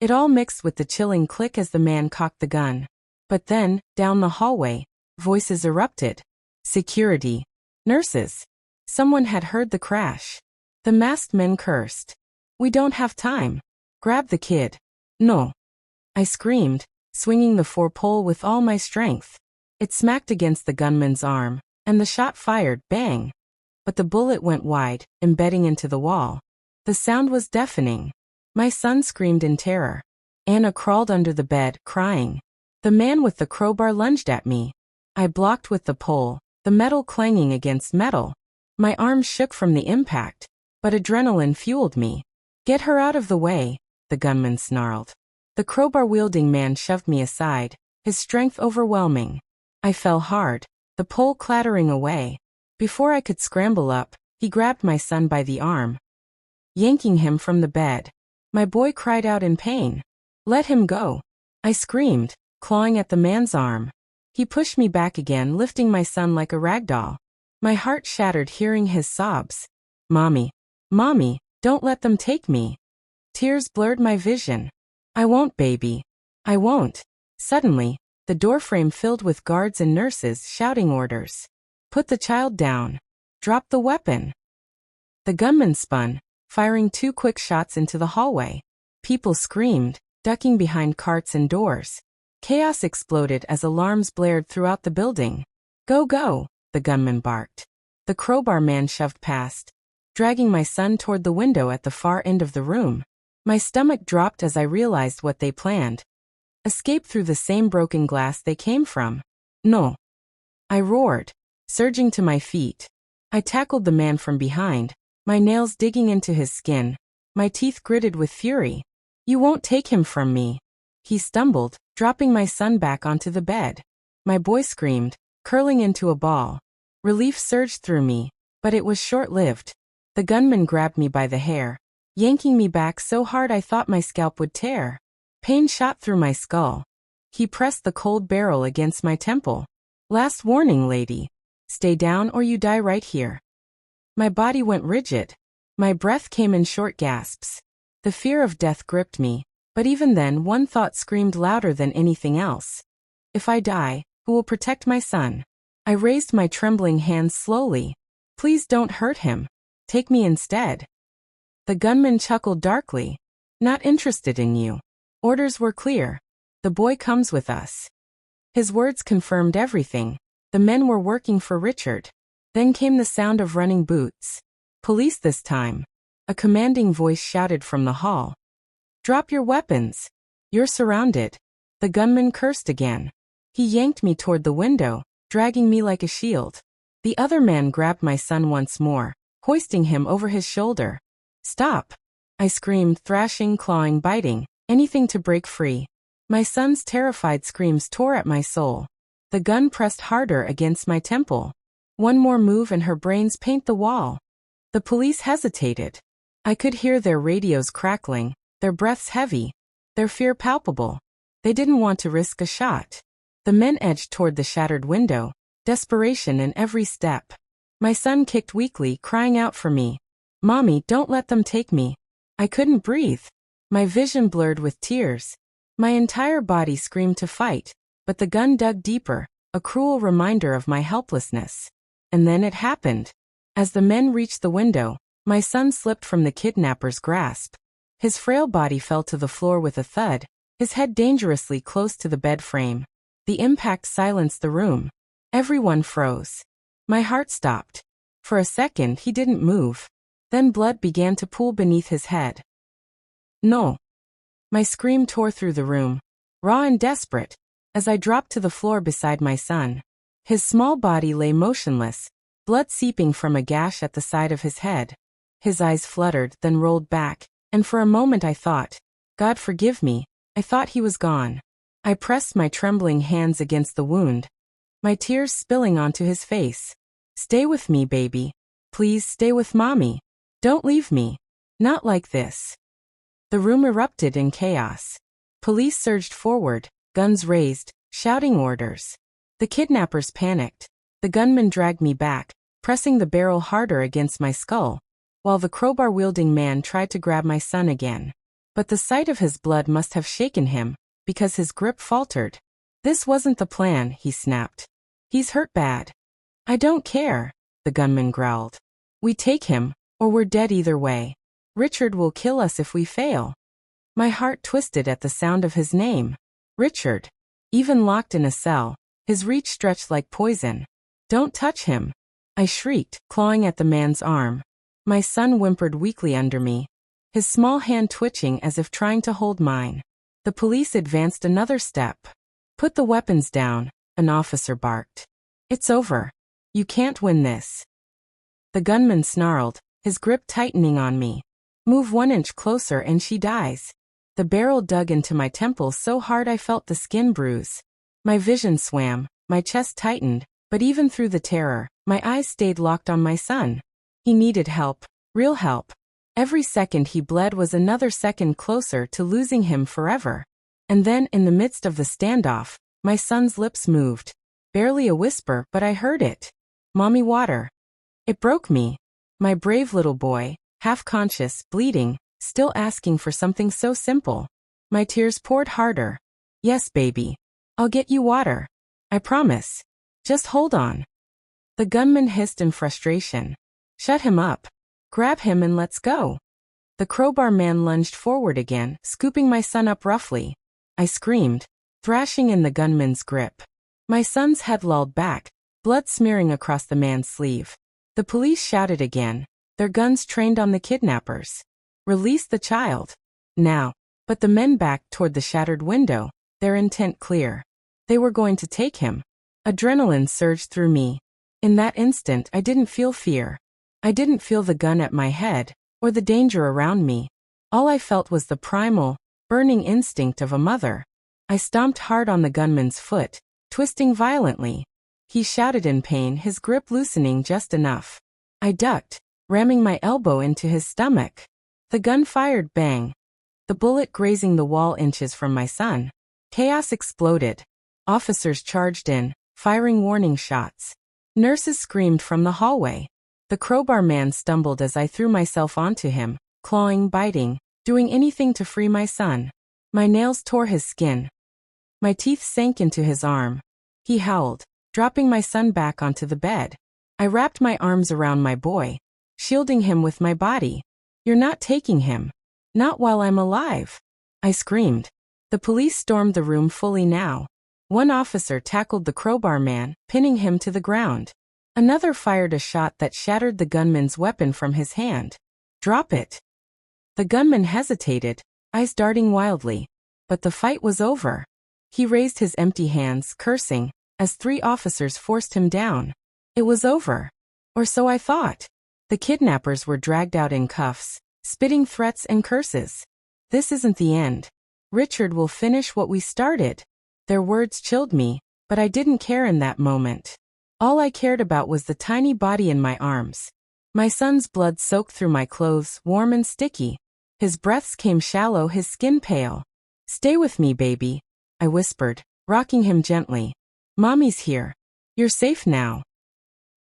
It all mixed with the chilling click as the man cocked the gun. But then, down the hallway, voices erupted. Security. Nurses. Someone had heard the crash. The masked men cursed. "We don't have time. Grab the kid." "No." I screamed, swinging the four-pole with all my strength. It smacked against the gunman's arm, and the shot fired, bang. But the bullet went wide, embedding into the wall. The sound was deafening. My son screamed in terror. Anna crawled under the bed, crying. The man with the crowbar lunged at me. I blocked with the pole, the metal clanging against metal. My arms shook from the impact, but adrenaline fueled me. Get her out of the way, the gunman snarled. The crowbar-wielding man shoved me aside, his strength overwhelming. I fell hard, the pole clattering away. Before I could scramble up, he grabbed my son by the arm, yanking him from the bed. My boy cried out in pain. Let him go, I screamed, clawing at the man's arm. He pushed me back again, lifting my son like a rag doll. My heart shattered hearing his sobs. Mommy, Mommy, don't let them take me. Tears blurred my vision. I won't, baby. I won't. Suddenly, the doorframe filled with guards and nurses shouting orders. Put the child down. Drop the weapon. The gunman spun, firing 2 quick shots into the hallway. People screamed, ducking behind carts and doors. Chaos exploded as alarms blared throughout the building. Go, go, the gunman barked. The crowbar man shoved past, dragging my son toward the window at the far end of the room. My stomach dropped as I realized what they planned. Escape through the same broken glass they came from. No. I roared, surging to my feet. I tackled the man from behind, my nails digging into his skin, my teeth gritted with fury. You won't take him from me. He stumbled, dropping my son back onto the bed. My boy screamed, curling into a ball. Relief surged through me, but it was short-lived. The gunman grabbed me by the hair, yanking me back so hard I thought my scalp would tear. Pain shot through my skull. He pressed the cold barrel against my temple. Last warning, lady. Stay down or you die right here. My body went rigid. My breath came in short gasps. The fear of death gripped me, but even then one thought screamed louder than anything else. If I die, who will protect my son? I raised my trembling hands slowly. Please don't hurt him. Take me instead. The gunman chuckled darkly. Not interested in you. Orders were clear. The boy comes with us. His words confirmed everything. The men were working for Richard. Then came the sound of running boots. Police this time. A commanding voice shouted from the hall. Drop your weapons. You're surrounded. The gunman cursed again. He yanked me toward the window, dragging me like a shield. The other man grabbed my son once more, hoisting him over his shoulder. Stop! I screamed, thrashing, clawing, biting, anything to break free. My son's terrified screams tore at my soul. The gun pressed harder against my temple. One more move and her brains paint the wall. The police hesitated. I could hear their radios crackling, their breaths heavy, their fear palpable. They didn't want to risk a shot. The men edged toward the shattered window, desperation in every step. My son kicked weakly, crying out for me. Mommy, don't let them take me. I couldn't breathe. My vision blurred with tears. My entire body screamed to fight, but the gun dug deeper, a cruel reminder of my helplessness. And then it happened. As the men reached the window, my son slipped from the kidnapper's grasp. His frail body fell to the floor with a thud, his head dangerously close to the bed frame. The impact silenced the room. Everyone froze. My heart stopped. For a second he didn't move. Then blood began to pool beneath his head. No. My scream tore through the room, raw and desperate, as I dropped to the floor beside my son. His small body lay motionless, blood seeping from a gash at the side of his head. His eyes fluttered, then rolled back, and for a moment I thought, God forgive me, I thought he was gone. I pressed my trembling hands against the wound, my tears spilling onto his face. Stay with me, baby. Please stay with Mommy. Don't leave me. Not like this. The room erupted in chaos. Police surged forward, guns raised, shouting orders. The kidnappers panicked. The gunman dragged me back, pressing the barrel harder against my skull, while the crowbar-wielding man tried to grab my son again. But the sight of his blood must have shaken him, because his grip faltered. This wasn't the plan, he snapped. He's hurt bad. I don't care, the gunman growled. We take him, or we're dead either way. Richard will kill us if we fail. My heart twisted at the sound of his name. Richard. Even locked in a cell, his reach stretched like poison. Don't touch him. I shrieked, clawing at the man's arm. My son whimpered weakly under me, his small hand twitching as if trying to hold mine. The police advanced another step. Put the weapons down, an officer barked. It's over. You can't win this. The gunman snarled, his grip tightening on me. Move 1 inch closer and she dies. The barrel dug into my temple so hard I felt the skin bruise. My vision swam, my chest tightened, but even through the terror, my eyes stayed locked on my son. He needed help, real help. Every second he bled was another second closer to losing him forever. And then, in the midst of the standoff, my son's lips moved. Barely a whisper, but I heard it. Mommy, water. It broke me. My brave little boy, half-conscious, bleeding, still asking for something so simple. My tears poured harder. Yes, baby. I'll get you water. I promise. Just hold on. The gunman hissed in frustration. Shut him up. Grab him and let's go. The crowbar man lunged forward again, scooping my son up roughly. I screamed, thrashing in the gunman's grip. My son's head lolled back, blood smearing across the man's sleeve. The police shouted again, their guns trained on the kidnappers. Release the child. Now. But the men backed toward the shattered window, their intent clear. They were going to take him. Adrenaline surged through me. In that instant I didn't feel fear. I didn't feel the gun at my head, or the danger around me. All I felt was the primal, burning instinct of a mother. I stomped hard on the gunman's foot, twisting violently. He shouted in pain, his grip loosening just enough. I ducked, ramming my elbow into his stomach. The gun fired, bang. The bullet grazing the wall inches from my son. Chaos exploded. Officers charged in, firing warning shots. Nurses screamed from the hallway. The crowbar man stumbled as I threw myself onto him, clawing, biting, doing anything to free my son. My nails tore his skin. My teeth sank into his arm. He howled, dropping my son back onto the bed. I wrapped my arms around my boy, shielding him with my body. You're not taking him. Not while I'm alive. I screamed. The police stormed the room fully now. One officer tackled the crowbar man, pinning him to the ground. Another fired a shot that shattered the gunman's weapon from his hand. Drop it. The gunman hesitated, eyes darting wildly. But the fight was over. He raised his empty hands, cursing, as 3 officers forced him down. It was over. Or so I thought. The kidnappers were dragged out in cuffs, spitting threats and curses. This isn't the end. Richard will finish what we started. Their words chilled me, but I didn't care in that moment. All I cared about was the tiny body in my arms. My son's blood soaked through my clothes, warm and sticky. His breaths came shallow, his skin pale. Stay with me, baby, I whispered, rocking him gently. Mommy's here. You're safe now.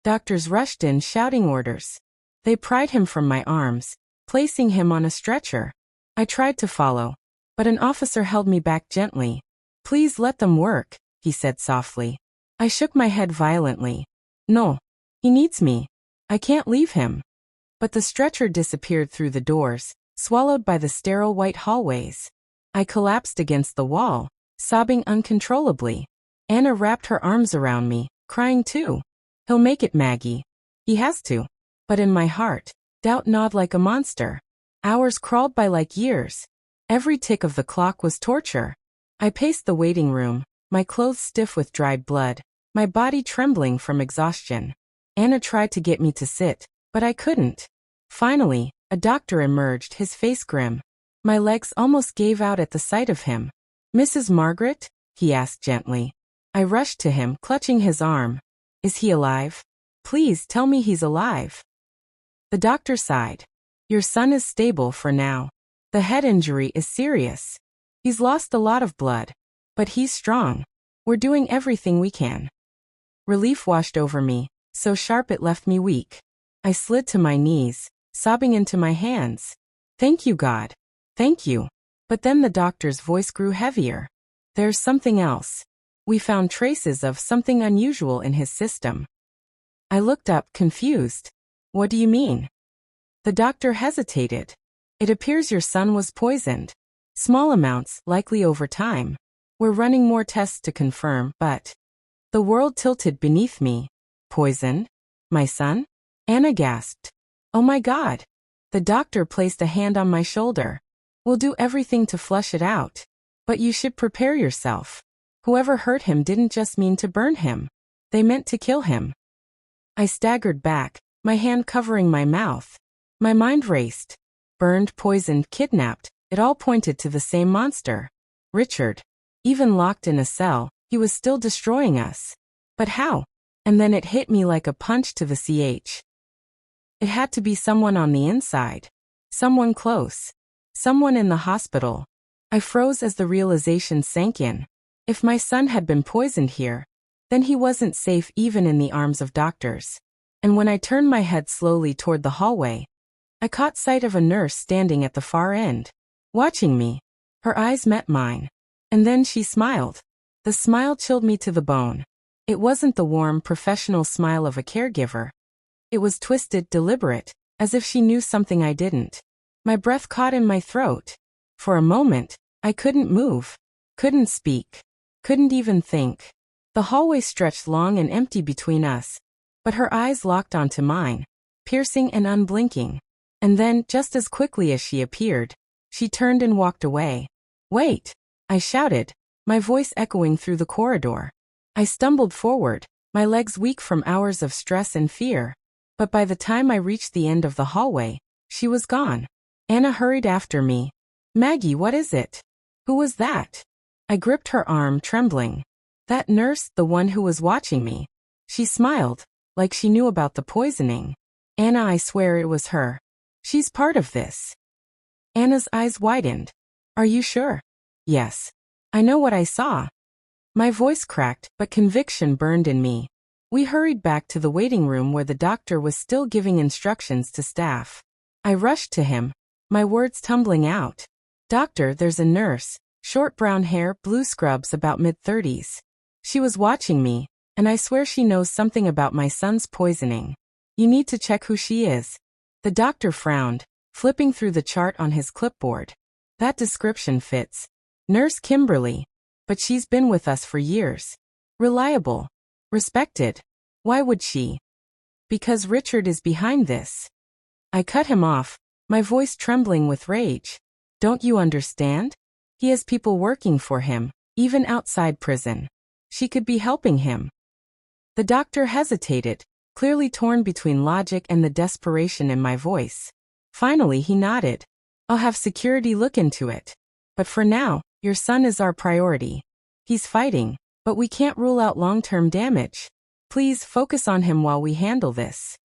Doctors rushed in, shouting orders. They pried him from my arms, placing him on a stretcher. I tried to follow, but an officer held me back gently. Please let them work, he said softly. I shook my head violently. No. He needs me. I can't leave him. But the stretcher disappeared through the doors, swallowed by the sterile white hallways. I collapsed against the wall, sobbing uncontrollably. Anna wrapped her arms around me, crying too. He'll make it, Maggie. He has to. But in my heart, doubt gnawed like a monster. Hours crawled by like years. Every tick of the clock was torture. I paced the waiting room, my clothes stiff with dried blood, my body trembling from exhaustion. Anna tried to get me to sit, but I couldn't. Finally, a doctor emerged, his face grim. My legs almost gave out at the sight of him. Mrs. Margaret? He asked gently. I rushed to him, clutching his arm. Is he alive? Please tell me he's alive. The doctor sighed. Your son is stable for now. The head injury is serious. He's lost a lot of blood. But he's strong. We're doing everything we can. Relief washed over me, so sharp it left me weak. I slid to my knees, sobbing into my hands. Thank you, God. Thank you. But then the doctor's voice grew heavier. There's something else. We found traces of something unusual in his system. I looked up, confused. What do you mean? The doctor hesitated. It appears your son was poisoned. Small amounts, likely over time. We're running more tests to confirm, but... The world tilted beneath me. Poison? My son? Anna gasped. Oh my God. The doctor placed a hand on my shoulder. We'll do everything to flush it out. But you should prepare yourself. Whoever hurt him didn't just mean to burn him. They meant to kill him. I staggered back, my hand covering my mouth. My mind raced. Burned, poisoned, kidnapped, it all pointed to the same monster. Richard. Even locked in a cell, he was still destroying us. But how? And then it hit me like a punch to the CH. It had to be someone on the inside. Someone close. Someone in the hospital. I froze as the realization sank in. If my son had been poisoned here, then he wasn't safe even in the arms of doctors. And when I turned my head slowly toward the hallway, I caught sight of a nurse standing at the far end, watching me. Her eyes met mine. And then she smiled. The smile chilled me to the bone. It wasn't the warm, professional smile of a caregiver. It was twisted, deliberate, as if she knew something I didn't. My breath caught in my throat. For a moment, I couldn't move, couldn't speak, couldn't even think. The hallway stretched long and empty between us, but her eyes locked onto mine, piercing and unblinking. And then, just as quickly as she appeared, she turned and walked away. "Wait!" I shouted, my voice echoing through the corridor. I stumbled forward, my legs weak from hours of stress and fear. But by the time I reached the end of the hallway, she was gone. Anna hurried after me. "Maggie, what is it? Who was that?" I gripped her arm, trembling. "That nurse, the one who was watching me." She smiled, like she knew about the poisoning. "Anna, I swear it was her. She's part of this." Anna's eyes widened. "Are you sure?" "Yes. I know what I saw." My voice cracked, but conviction burned in me. We hurried back to the waiting room where the doctor was still giving instructions to staff. I rushed to him, my words tumbling out. "Doctor, there's a nurse, short brown hair, blue scrubs, about mid-30s. She was watching me, and I swear she knows something about my son's poisoning. You need to check who she is." The doctor frowned, flipping through the chart on his clipboard. "That description fits. Nurse Kimberly. But she's been with us for years. Reliable. Respected. Why would she?" "Because Richard is behind this." I cut him off, my voice trembling with rage. "Don't you understand? He has people working for him, even outside prison. She could be helping him." The doctor hesitated, clearly torn between logic and the desperation in my voice. Finally he nodded. "I'll have security look into it. But for now, your son is our priority. He's fighting, but we can't rule out long-term damage. Please focus on him while we handle this."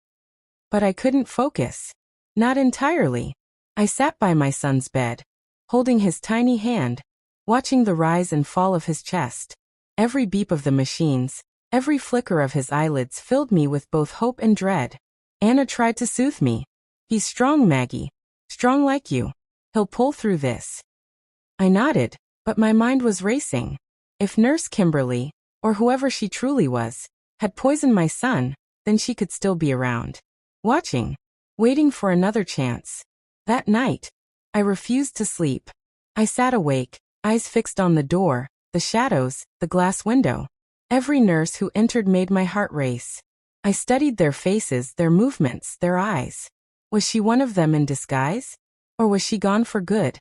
But I couldn't focus. Not entirely. I sat by my son's bed, holding his tiny hand, watching the rise and fall of his chest. Every beep of the machines, every flicker of his eyelids filled me with both hope and dread. Anna tried to soothe me. "He's strong, Maggie. Strong like you. He'll pull through this." I nodded, but my mind was racing. If Nurse Kimberly, or whoever she truly was, had poisoned my son, then she could still be around. Watching. Waiting for another chance. That night, I refused to sleep. I sat awake, eyes fixed on the door, the shadows, the glass window. Every nurse who entered made my heart race. I studied their faces, their movements, their eyes. Was she one of them in disguise? Or was she gone for good?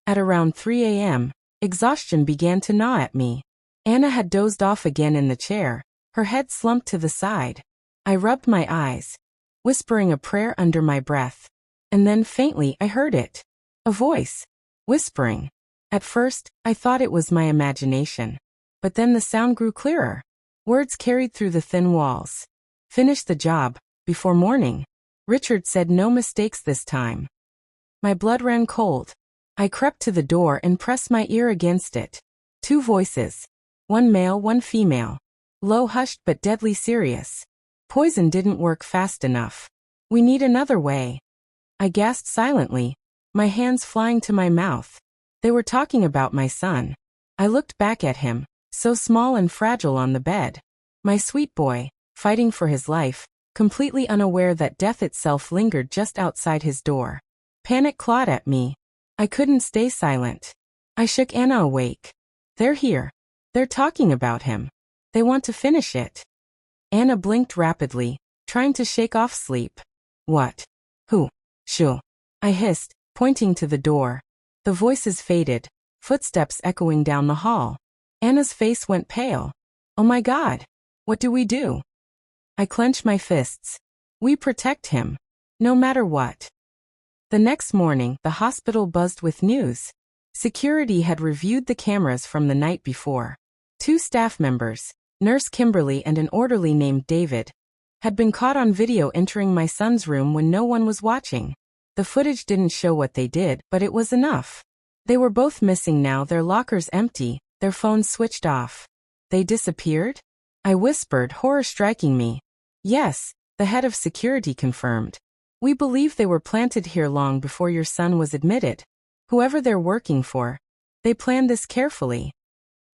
At around 3 a.m., exhaustion began to gnaw at me. Anna had dozed off again in the chair, her head slumped to the side. I rubbed my eyes, whispering a prayer under my breath. And then faintly I heard it. A voice. Whispering. At first, I thought it was my imagination. But then the sound grew clearer. Words carried through the thin walls. "Finish the job, before morning. Richard said no mistakes this time." My blood ran cold. I crept to the door and pressed my ear against it. Two voices. One male, one female. Low, hushed but deadly serious. "Poison didn't work fast enough. We need another way." I gasped silently, my hands flying to my mouth. They were talking about my son. I looked back at him, so small and fragile on the bed. My sweet boy, fighting for his life, completely unaware that death itself lingered just outside his door. Panic clawed at me. I couldn't stay silent. I shook Anna awake. "They're here. They're talking about him. They want to finish it." Anna blinked rapidly, trying to shake off sleep. "What? Who? Shoo," I hissed, pointing to the door. The voices faded, footsteps echoing down the hall. Anna's face went pale. Oh my God. What do we do? I clenched my fists. We protect him. No matter what. The next morning, the hospital buzzed with news. Security had reviewed the cameras from the night before. 2 staff members, Nurse Kimberly and an orderly named David, had been caught on video entering my son's room when no one was watching. The footage didn't show what they did, but it was enough. They were both missing now, their lockers empty, their phones switched off. They disappeared? I whispered, horror striking me. Yes, the head of security confirmed. We believe they were planted here long before your son was admitted. Whoever they're working for, they planned this carefully.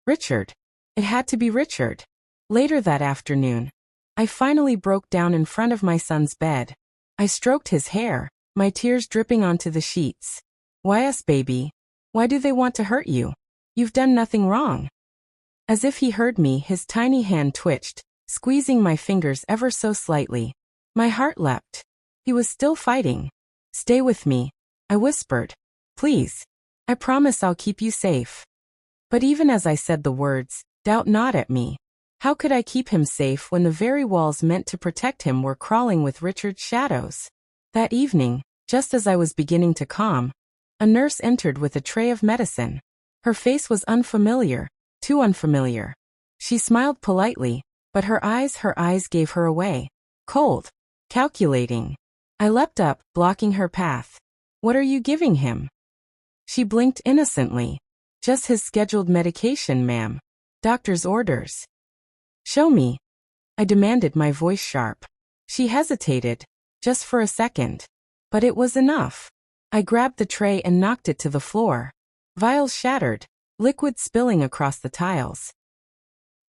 Richard. It had to be Richard. Later that afternoon, I finally broke down in front of my son's bed. I stroked his hair, my tears dripping onto the sheets. Why us, baby? Why do they want to hurt you? You've done nothing wrong. As if he heard me, his tiny hand twitched, squeezing my fingers ever so slightly. My heart leapt. He was still fighting. Stay with me, I whispered. Please. I promise I'll keep you safe. But even as I said the words, doubt gnawed at me. How could I keep him safe when the very walls meant to protect him were crawling with Richard's shadows? That evening, just as I was beginning to calm, a nurse entered with a tray of medicine. Her face was unfamiliar, too unfamiliar. She smiled politely, but her eyes gave her away. Cold. Calculating. I leapt up, blocking her path. What are you giving him? She blinked innocently. Just his scheduled medication, ma'am. Doctor's orders. Show me. I demanded, my voice sharp. She hesitated, just for a second. But it was enough. I grabbed the tray and knocked it to the floor. Vials shattered, liquid spilling across the tiles.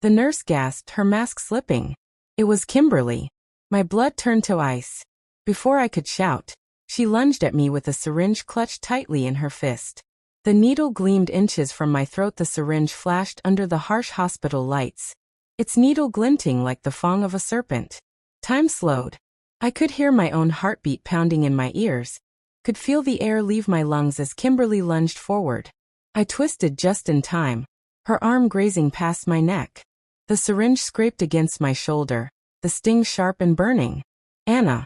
The nurse gasped, her mask slipping. It was Kimberly. My blood turned to ice. Before I could shout, she lunged at me with a syringe clutched tightly in her fist. The needle gleamed inches from my throat. The syringe flashed under the harsh hospital lights, its needle glinting like the fang of a serpent. Time slowed. I could hear my own heartbeat pounding in my ears, could feel the air leave my lungs as Kimberly lunged forward. I twisted just in time, her arm grazing past my neck. The syringe scraped against my shoulder, the sting sharp and burning. Anna!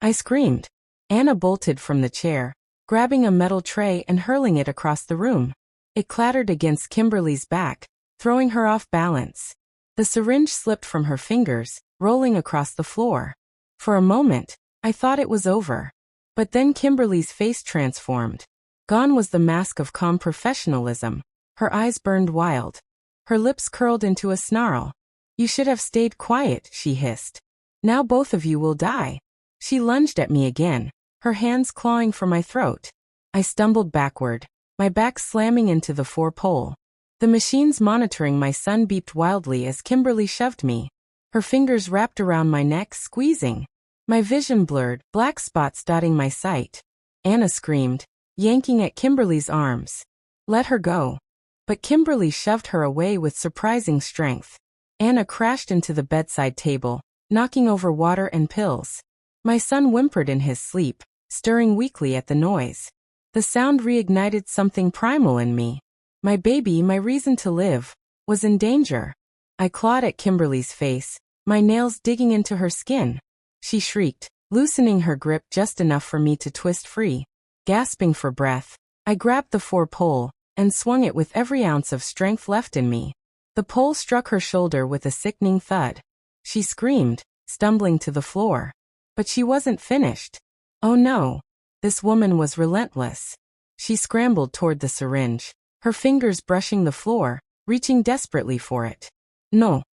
I screamed. Anna bolted from the chair, grabbing a metal tray and hurling it across the room. It clattered against Kimberly's back, throwing her off balance. The syringe slipped from her fingers, rolling across the floor. For a moment, I thought it was over. But then Kimberly's face transformed. Gone was the mask of calm professionalism. Her eyes burned wild. Her lips curled into a snarl. You should have stayed quiet, she hissed. Now both of you will die. She lunged at me again, her hands clawing for my throat. I stumbled backward, my back slamming into the 4-pole. The machines monitoring my son beeped wildly as Kimberly shoved me. Her fingers wrapped around my neck, squeezing. My vision blurred, black spots dotting my sight. Anna screamed, yanking at Kimberly's arms. Let her go. But Kimberly shoved her away with surprising strength. Anna crashed into the bedside table, knocking over water and pills. My son whimpered in his sleep, stirring weakly at the noise. The sound reignited something primal in me. My baby, my reason to live, was in danger. I clawed at Kimberly's face, my nails digging into her skin. She shrieked, loosening her grip just enough for me to twist free. Gasping for breath, I grabbed the 4-pole and swung it with every ounce of strength left in me. The pole struck her shoulder with a sickening thud. She screamed, stumbling to the floor. But she wasn't finished. Oh no. This woman was relentless. She scrambled toward the syringe, her fingers brushing the floor, reaching desperately for it. No.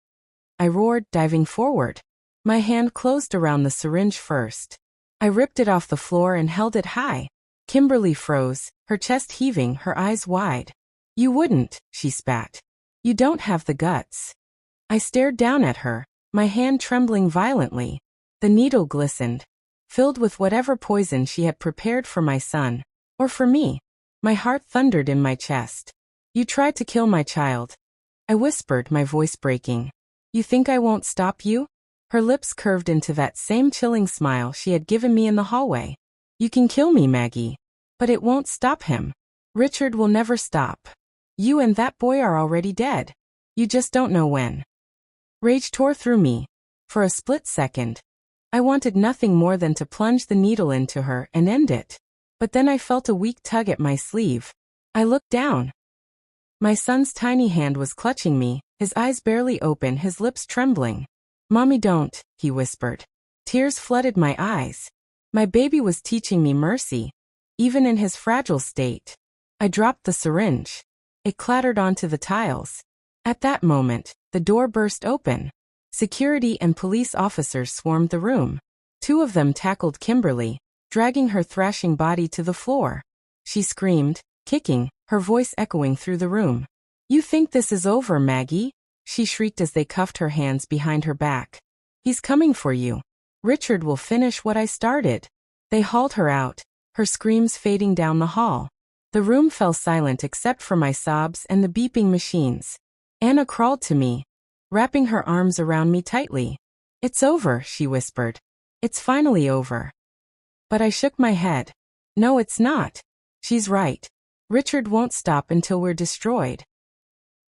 I roared, diving forward. My hand closed around the syringe first. I ripped it off the floor and held it high. Kimberly froze, her chest heaving, her eyes wide. You wouldn't, she spat. You don't have the guts. I stared down at her, my hand trembling violently. The needle glistened, filled with whatever poison she had prepared for my son, or for me. My heart thundered in my chest. You tried to kill my child. I whispered, my voice breaking. You think I won't stop you? Her lips curved into that same chilling smile she had given me in the hallway. You can kill me, Maggie. But it won't stop him. Richard will never stop. You and that boy are already dead. You just don't know when. Rage tore through me. For a split second, I wanted nothing more than to plunge the needle into her and end it. But then I felt a weak tug at my sleeve. I looked down. My son's tiny hand was clutching me, his eyes barely open, his lips trembling. "Mommy, don't," he whispered. Tears flooded my eyes. My baby was teaching me mercy, even in his fragile state. I dropped the syringe. It clattered onto the tiles. At that moment, the door burst open. Security and police officers swarmed the room. Two of them tackled Kimberly, dragging her thrashing body to the floor. She screamed, kicking, her voice echoing through the room. "You think this is over, Maggie?" she shrieked as they cuffed her hands behind her back. "He's coming for you. Richard will finish what I started." They hauled her out, her screams fading down the hall. The room fell silent except for my sobs and the beeping machines. Anna crawled to me, wrapping her arms around me tightly. "It's over," she whispered. "It's finally over." But I shook my head. "No, it's not. She's right. Richard won't stop until we're destroyed."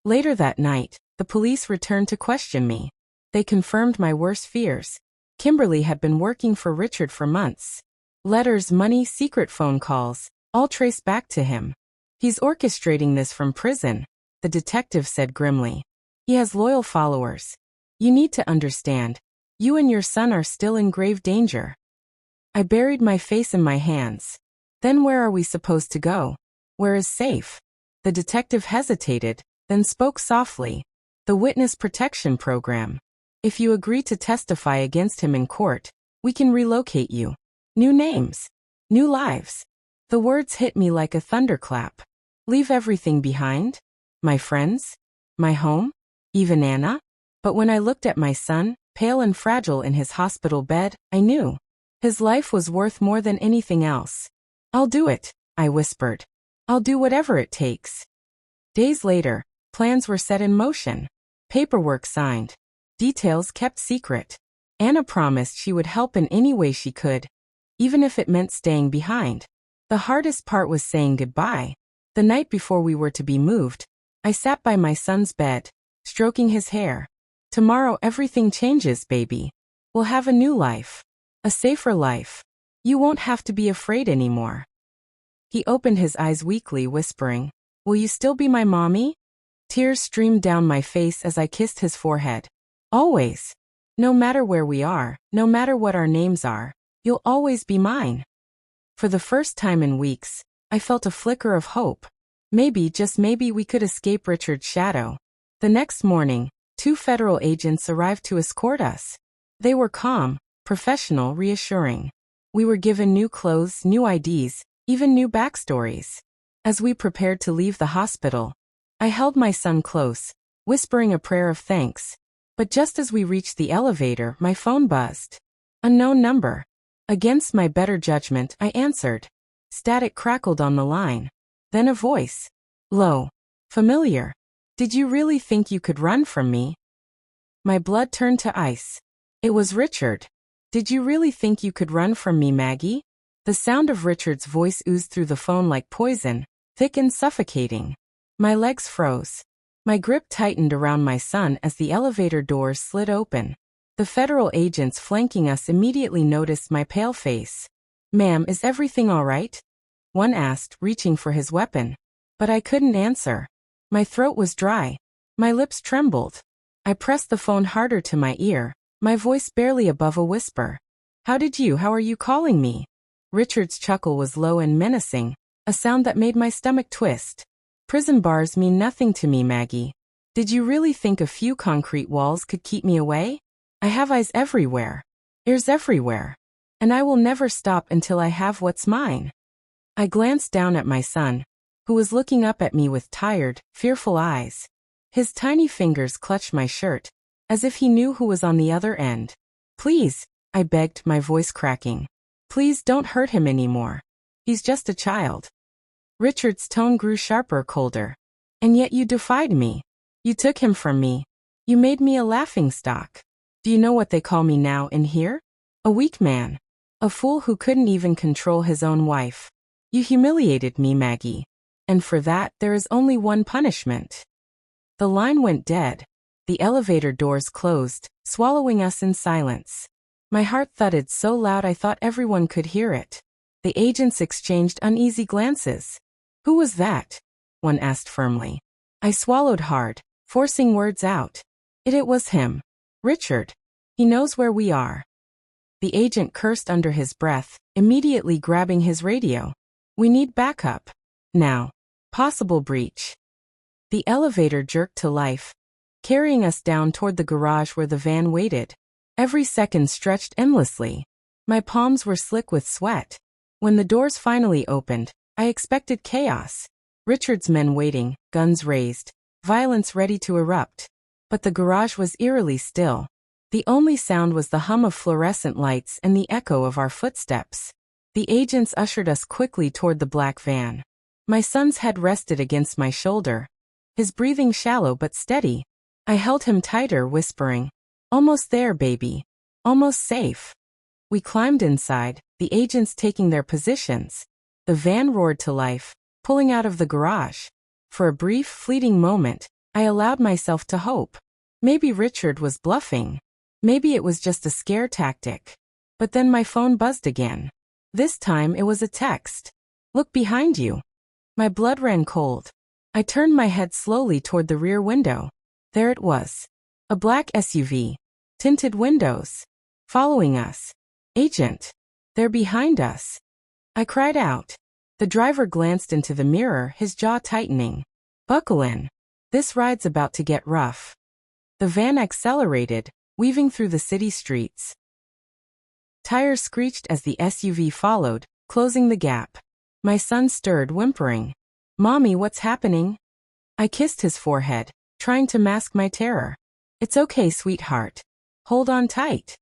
Later that night, the police returned to question me. They confirmed my worst fears. Kimberly had been working for Richard for months. Letters, money, secret phone calls, all traced back to him. "He's orchestrating this from prison," the detective said grimly. "He has loyal followers. You need to understand. You and your son are still in grave danger." I buried my face in my hands. "Then where are we supposed to go? Where is safe?" The detective hesitated, then spoke softly. "The Witness Protection Program. If you agree to testify against him in court, we can relocate you. New names. New lives." The words hit me like a thunderclap. Leave everything behind? My friends? My home? Even Anna? But when I looked at my son, pale and fragile in his hospital bed, I knew. His life was worth more than anything else. "I'll do it," I whispered. "I'll do whatever it takes." Days later, plans were set in motion. Paperwork signed. Details kept secret. Anna promised she would help in any way she could, even if it meant staying behind. The hardest part was saying goodbye. The night before we were to be moved, I sat by my son's bed, stroking his hair. "Tomorrow everything changes, baby. We'll have a new life. A safer life. You won't have to be afraid anymore." He opened his eyes weakly, whispering, "Will you still be my mommy?" Tears streamed down my face as I kissed his forehead. "Always. No matter where we are, no matter what our names are, you'll always be mine." For the first time in weeks, I felt a flicker of hope. Maybe, just maybe, we could escape Richard's shadow. The next morning, 2 federal agents arrived to escort us. They were calm, professional, reassuring. We were given new clothes, new IDs, even new backstories. As we prepared to leave the hospital, I held my son close, whispering a prayer of thanks. But just as we reached the elevator, my phone buzzed. Unknown number. Against my better judgment, I answered. Static crackled on the line. Then a voice. Low. Familiar. "Did you really think you could run from me?" My blood turned to ice. It was Richard. "Did you really think you could run from me, Maggie?" The sound of Richard's voice oozed through the phone like poison, thick and suffocating. My legs froze. My grip tightened around my son as the elevator doors slid open. The federal agents flanking us immediately noticed my pale face. "Ma'am, is everything all right?" one asked, reaching for his weapon. But I couldn't answer. My throat was dry. My lips trembled. I pressed the phone harder to my ear, my voice barely above a whisper. How are you calling me?" Richard's chuckle was low and menacing, a sound that made my stomach twist. "Prison bars mean nothing to me, Maggie. Did you really think a few concrete walls could keep me away? I have eyes everywhere, ears everywhere, and I will never stop until I have what's mine." I glanced down at my son, who was looking up at me with tired, fearful eyes. His tiny fingers clutched my shirt, as if he knew who was on the other end. "Please," I begged, my voice cracking. "Please don't hurt him anymore. He's just a child." Richard's tone grew sharper, colder. "And yet you defied me. You took him from me. You made me a laughingstock. Do you know what they call me now in here? A weak man. A fool who couldn't even control his own wife. You humiliated me, Maggie. And for that, there is only one punishment." The line went dead. The elevator doors closed, swallowing us in silence. My heart thudded so loud I thought everyone could hear it. The agents exchanged uneasy glances. "Who was that?" one asked firmly. I swallowed hard, forcing words out. It was him. Richard. He knows where we are. The agent cursed under his breath, immediately grabbing his radio. "We need backup. Now. Possible breach." The elevator jerked to life, carrying us down toward the garage where the van waited. Every second stretched endlessly. My palms were slick with sweat. When the doors finally opened, I expected chaos. Richard's men waiting, guns raised, violence ready to erupt. But the garage was eerily still. The only sound was the hum of fluorescent lights and the echo of our footsteps. The agents ushered us quickly toward the black van. My son's head rested against my shoulder, his breathing shallow but steady. I held him tighter, whispering, "Almost there, baby. Almost safe." We climbed inside, the agents taking their positions. The van roared to life, pulling out of the garage. For a brief, fleeting moment, I allowed myself to hope. Maybe Richard was bluffing. Maybe it was just a scare tactic. But then my phone buzzed again. This time it was a text. "Look behind you." My blood ran cold. I turned my head slowly toward the rear window. There it was. A black SUV. Tinted windows. Following us. "Agent. They're behind us." I cried out. The driver glanced into the mirror, his jaw tightening. "Buckle in. This ride's about to get rough." The van accelerated, weaving through the city streets. Tires screeched as the SUV followed, closing the gap. My son stirred, whimpering. "Mommy, what's happening?" I kissed his forehead, trying to mask my terror. "It's okay, sweetheart. Hold on tight."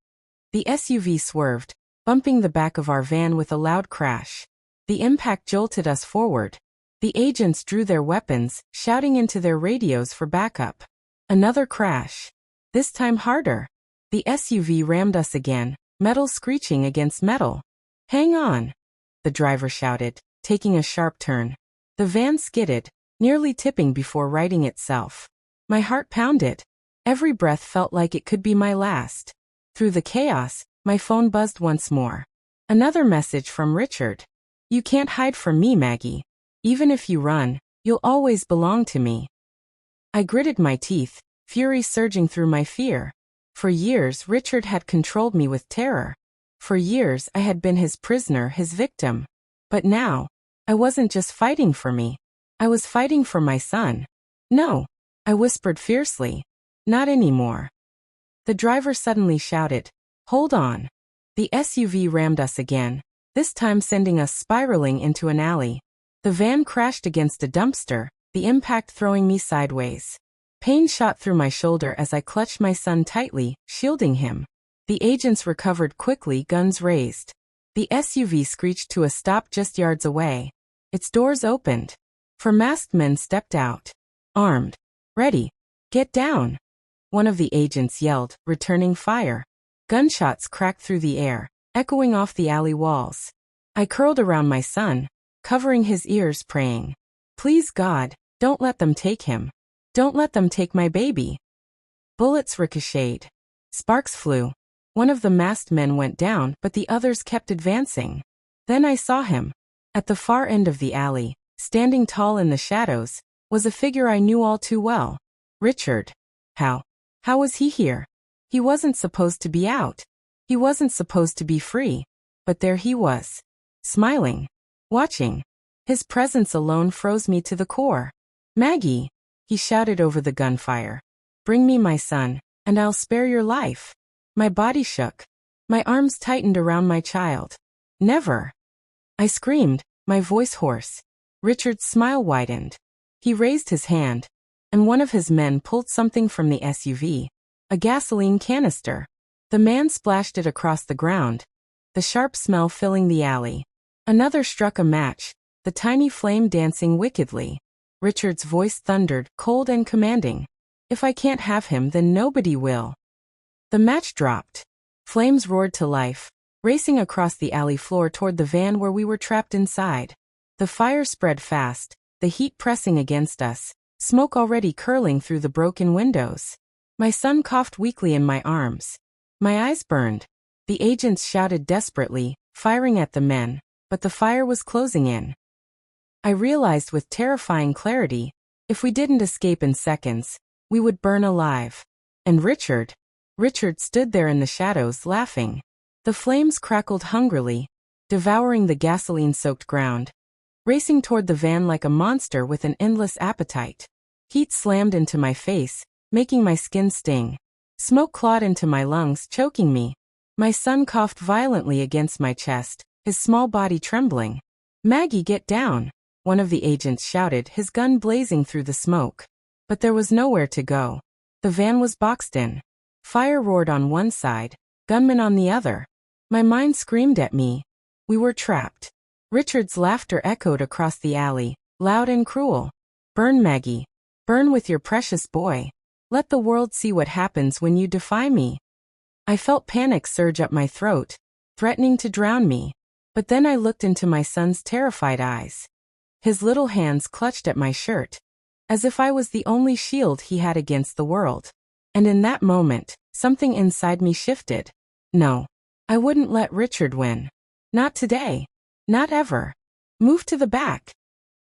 The SUV swerved, bumping the back of our van with a loud crash. The impact jolted us forward. The agents drew their weapons, shouting into their radios for backup. Another crash. This time harder. The SUV rammed us again, metal screeching against metal. "Hang on," the driver shouted, taking a sharp turn. The van skidded, nearly tipping before righting itself. My heart pounded. Every breath felt like it could be my last. Through the chaos, my phone buzzed once more. Another message from Richard. "You can't hide from me, Maggie. Even if you run, you'll always belong to me." I gritted my teeth, fury surging through my fear. For years, Richard had controlled me with terror. For years, I had been his prisoner, his victim. But now, I wasn't just fighting for me. I was fighting for my son. "No," I whispered fiercely. "Not anymore." The driver suddenly shouted, "Hold on." The SUV rammed us again, this time sending us spiraling into an alley. The van crashed against a dumpster, the impact throwing me sideways. Pain shot through my shoulder as I clutched my son tightly, shielding him. The agents recovered quickly, guns raised. The SUV screeched to a stop just yards away. Its doors opened. Four masked men stepped out. Armed. Ready. "Get down." One of the agents yelled, returning fire. Gunshots cracked through the air, echoing off the alley walls. I curled around my son, covering his ears, praying, "Please God, don't let them take him. Don't let them take my baby." Bullets ricocheted. Sparks flew. One of the masked men went down, but the others kept advancing. Then I saw him. At the far end of the alley, standing tall in the shadows, was a figure I knew all too well. Richard. How was he here? He wasn't supposed to be out. He wasn't supposed to be free. But there he was. Smiling. Watching. His presence alone froze me to the core. "Maggie," he shouted over the gunfire. "Bring me my son, and I'll spare your life." My body shook. My arms tightened around my child. "Never." I screamed, my voice hoarse. Richard's smile widened. He raised his hand, and one of his men pulled something from the SUV. A gasoline canister. The man splashed it across the ground, the sharp smell filling the alley. Another struck a match, the tiny flame dancing wickedly. Richard's voice thundered, cold and commanding. "If I can't have him, then nobody will." The match dropped. Flames roared to life, racing across the alley floor toward the van where we were trapped inside. The fire spread fast, the heat pressing against us, smoke already curling through the broken windows. My son coughed weakly in my arms. My eyes burned. The agents shouted desperately, firing at the men, but the fire was closing in. I realized with terrifying clarity, if we didn't escape in seconds, we would burn alive. And Richard stood there in the shadows laughing. The flames crackled hungrily, devouring the gasoline-soaked ground, racing toward the van like a monster with an endless appetite. Heat slammed into my face, making my skin sting. Smoke clawed into my lungs, choking me. My son coughed violently against my chest, his small body trembling. "Maggie, get down," one of the agents shouted, his gun blazing through the smoke. But there was nowhere to go. The van was boxed in. Fire roared on one side, gunmen on the other. My mind screamed at me. We were trapped. Richard's laughter echoed across the alley, loud and cruel. "Burn, Maggie. Burn with your precious boy. Let the world see what happens when you defy me." I felt panic surge up my throat, threatening to drown me. But then I looked into my son's terrified eyes. His little hands clutched at my shirt, as if I was the only shield he had against the world. And in that moment, something inside me shifted. No, I wouldn't let Richard win. Not today. Not ever. "Move to the back,"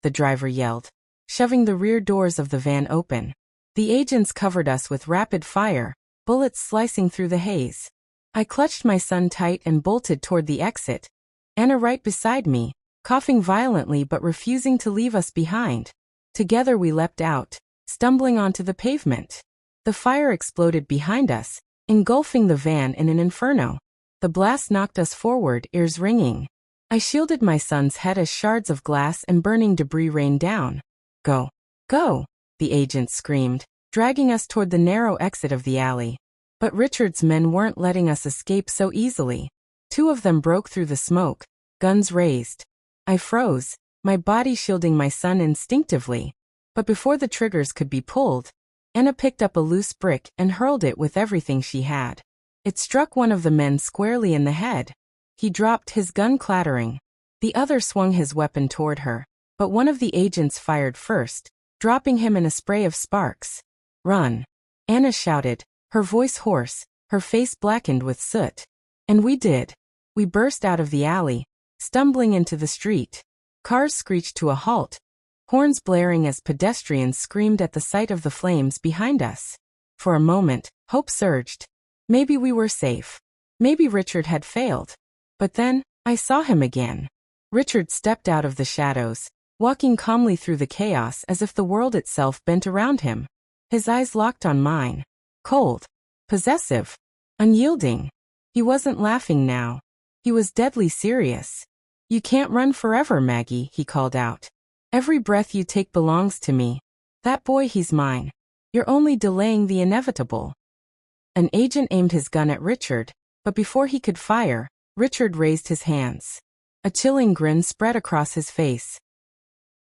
the driver yelled, shoving the rear doors of the van open. The agents covered us with rapid fire, bullets slicing through the haze. I clutched my son tight and bolted toward the exit, Anna right beside me, coughing violently but refusing to leave us behind. Together we leapt out, stumbling onto the pavement. The fire exploded behind us, engulfing the van in an inferno. The blast knocked us forward, ears ringing. I shielded my son's head as shards of glass and burning debris rained down. "Go! Go!" the agents screamed, dragging us toward the narrow exit of the alley. But Richard's men weren't letting us escape so easily. Two of them broke through the smoke, guns raised. I froze, my body shielding my son instinctively. But before the triggers could be pulled, Anna picked up a loose brick and hurled it with everything she had. It struck one of the men squarely in the head. He dropped, his gun clattering. The other swung his weapon toward her, but one of the agents fired first, dropping him in a spray of sparks. "Run!" Anna shouted, her voice hoarse, her face blackened with soot. And we did. We burst out of the alley, stumbling into the street. Cars screeched to a halt, horns blaring as pedestrians screamed at the sight of the flames behind us. For a moment, hope surged. Maybe we were safe. Maybe Richard had failed. But then, I saw him again. Richard stepped out of the shadows, walking calmly through the chaos as if the world itself bent around him. His eyes locked on mine. Cold. Possessive. Unyielding. He wasn't laughing now. He was deadly serious. "You can't run forever, Maggie," he called out. "Every breath you take belongs to me. That boy, he's mine. You're only delaying the inevitable." An agent aimed his gun at Richard, but before he could fire, Richard raised his hands. A chilling grin spread across his face.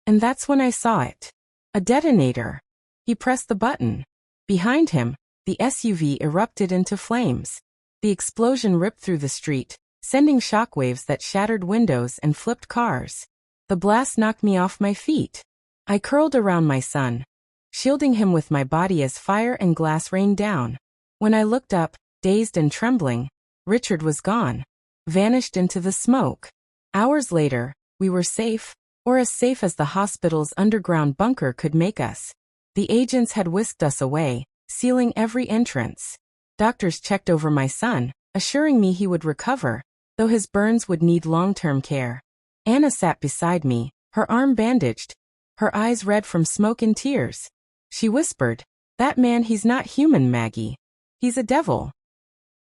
And that's when I saw it. A detonator. He pressed the button. Behind him, the SUV erupted into flames. The explosion ripped through the street, sending shockwaves that shattered windows and flipped cars. The blast knocked me off my feet. I curled around my son, shielding him with my body as fire and glass rained down. When I looked up, dazed and trembling, Richard was gone, vanished into the smoke. Hours later, we were safe, or as safe as the hospital's underground bunker could make us. The agents had whisked us away, sealing every entrance. Doctors checked over my son, assuring me he would recover, though his burns would need long-term care. Anna sat beside me, her arm bandaged, her eyes red from smoke and tears. She whispered, "That man, he's not human, Maggie. He's a devil."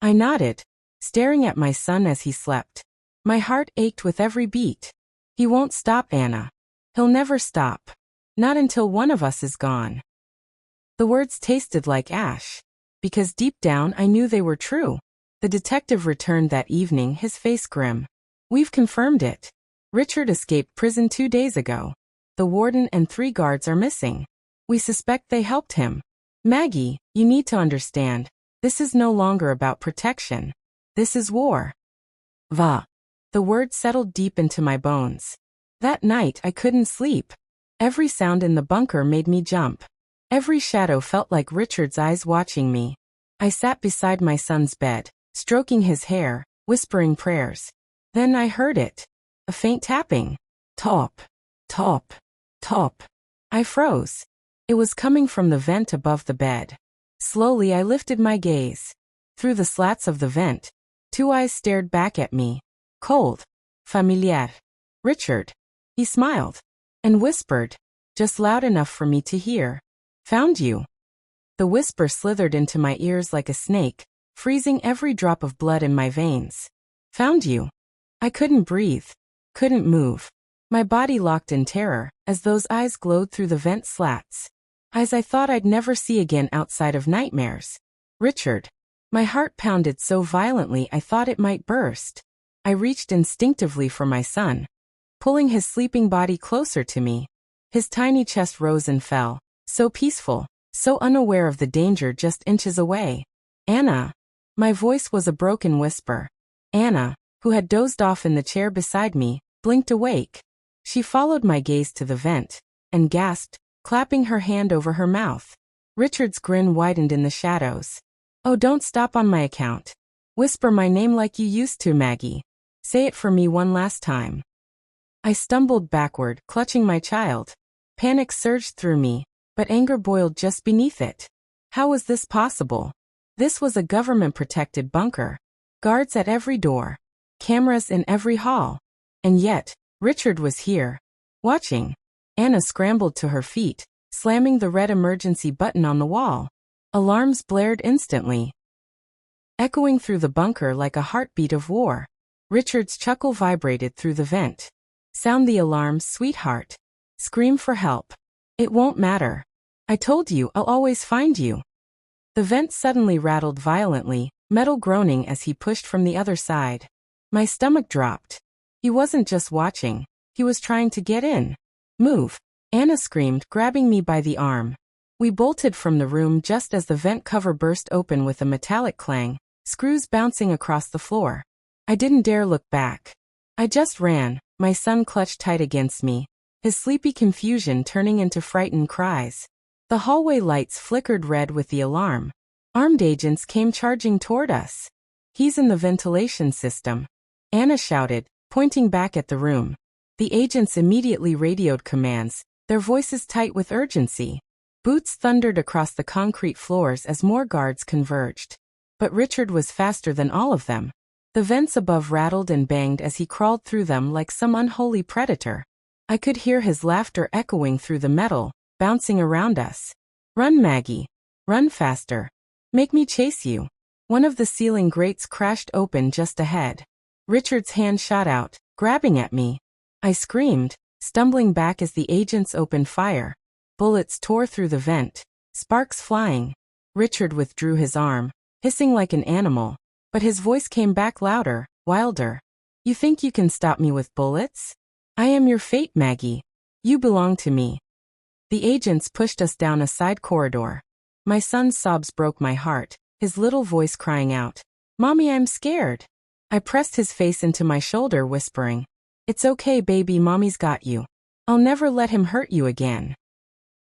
I nodded, staring at my son as he slept. My heart ached with every beat. "He won't stop, Anna. He'll never stop. Not until one of us is gone." The words tasted like ash, because deep down I knew they were true. The detective returned that evening, his face grim. "We've confirmed it. Richard escaped prison 2 days ago. The warden and 3 guards are missing. We suspect they helped him. Maggie, you need to understand, this is no longer about protection. This is war." Va. The word settled deep into my bones. That night I couldn't sleep. Every sound in the bunker made me jump. Every shadow felt like Richard's eyes watching me. I sat beside my son's bed, stroking his hair, whispering prayers. Then I heard it. A faint tapping. Top, top, top. I froze. It was coming from the vent above the bed. Slowly I lifted my gaze. Through the slats of the vent, two eyes stared back at me. Cold. Familiar. Richard. He smiled. And whispered. Just loud enough for me to hear. Found you. The whisper slithered into my ears like a snake, freezing every drop of blood in my veins. Found you. I couldn't breathe. Couldn't move. My body locked in terror, as those eyes glowed through the vent slats. Eyes I thought I'd never see again outside of nightmares. Richard. My heart pounded so violently I thought it might burst. I reached instinctively for my son, pulling his sleeping body closer to me. His tiny chest rose and fell, so peaceful, so unaware of the danger just inches away. Anna. My voice was a broken whisper. Anna, who had dozed off in the chair beside me, blinked awake. She followed my gaze to the vent, and gasped, clapping her hand over her mouth. Richard's grin widened in the shadows. Oh, don't stop on my account. Whisper my name like you used to, Maggie. Say it for me one last time. I stumbled backward, clutching my child. Panic surged through me, but anger boiled just beneath it. How was this possible? This was a government-protected bunker. Guards at every door. Cameras in every hall. And yet, Richard was here. Watching. Anna scrambled to her feet, slamming the red emergency button on the wall. Alarms blared instantly, echoing through the bunker like a heartbeat of war. Richard's chuckle vibrated through the vent. Sound the alarms, sweetheart. Scream for help. It won't matter. I told you I'll always find you. The vent suddenly rattled violently, metal groaning as he pushed from the other side. My stomach dropped. He wasn't just watching. He was trying to get in. Move. Anna screamed, grabbing me by the arm. We bolted from the room just as the vent cover burst open with a metallic clang, screws bouncing across the floor. I didn't dare look back. I just ran, my son clutched tight against me, his sleepy confusion turning into frightened cries. The hallway lights flickered red with the alarm. Armed agents came charging toward us. He's in the ventilation system. Anna shouted, pointing back at the room. The agents immediately radioed commands, their voices tight with urgency. Boots thundered across the concrete floors as more guards converged. But Richard was faster than all of them. The vents above rattled and banged as he crawled through them like some unholy predator. I could hear his laughter echoing through the metal, bouncing around us. Run, Maggie. Run faster. Make me chase you. One of the ceiling grates crashed open just ahead. Richard's hand shot out, grabbing at me. I screamed, stumbling back as the agents opened fire. Bullets tore through the vent, sparks flying. Richard withdrew his arm, hissing like an animal, but his voice came back louder, wilder. You think you can stop me with bullets? I am your fate, Maggie. You belong to me. The agents pushed us down a side corridor. My son's sobs broke my heart, his little voice crying out, Mommy, I'm scared. I pressed his face into my shoulder, whispering, It's okay, baby, Mommy's got you. I'll never let him hurt you again.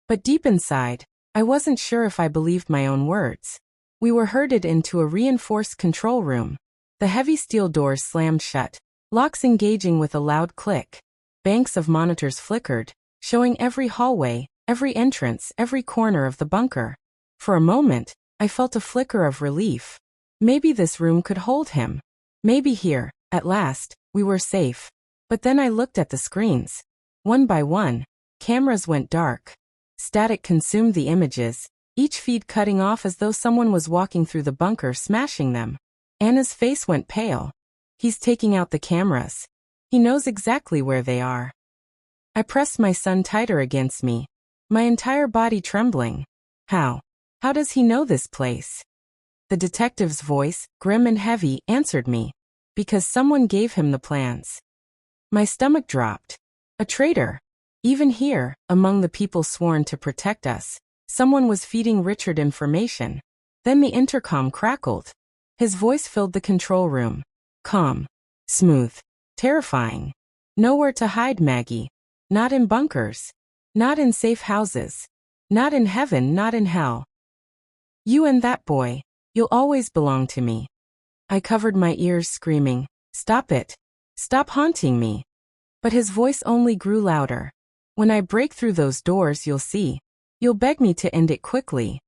But deep inside, I wasn't sure if I believed my own words. We were herded into a reinforced control room. The heavy steel doors slammed shut, locks engaging with a loud click. Banks of monitors flickered, showing every hallway, every entrance, every corner of the bunker. For a moment, I felt a flicker of relief. Maybe this room could hold him. Maybe here, at last, we were safe. But then I looked at the screens. One by one, cameras went dark. Static consumed the images, each feed cutting off as though someone was walking through the bunker smashing them. Anna's face went pale. He's taking out the cameras. He knows exactly where they are. I pressed my son tighter against me, my entire body trembling. How? How does he know this place? The detective's voice, grim and heavy, answered me. Because someone gave him the plans. My stomach dropped. A traitor. Even here, among the people sworn to protect us, someone was feeding Richard information. Then the intercom crackled. His voice filled the control room. Calm. Smooth. Terrifying. Nowhere to hide, Maggie. Not in bunkers. Not in safe houses. Not in heaven, not in hell. You and that boy, you'll always belong to me. I covered my ears, screaming, "Stop it. Stop haunting me." But his voice only grew louder. "When I break through those doors, you'll see. You'll beg me to end it quickly."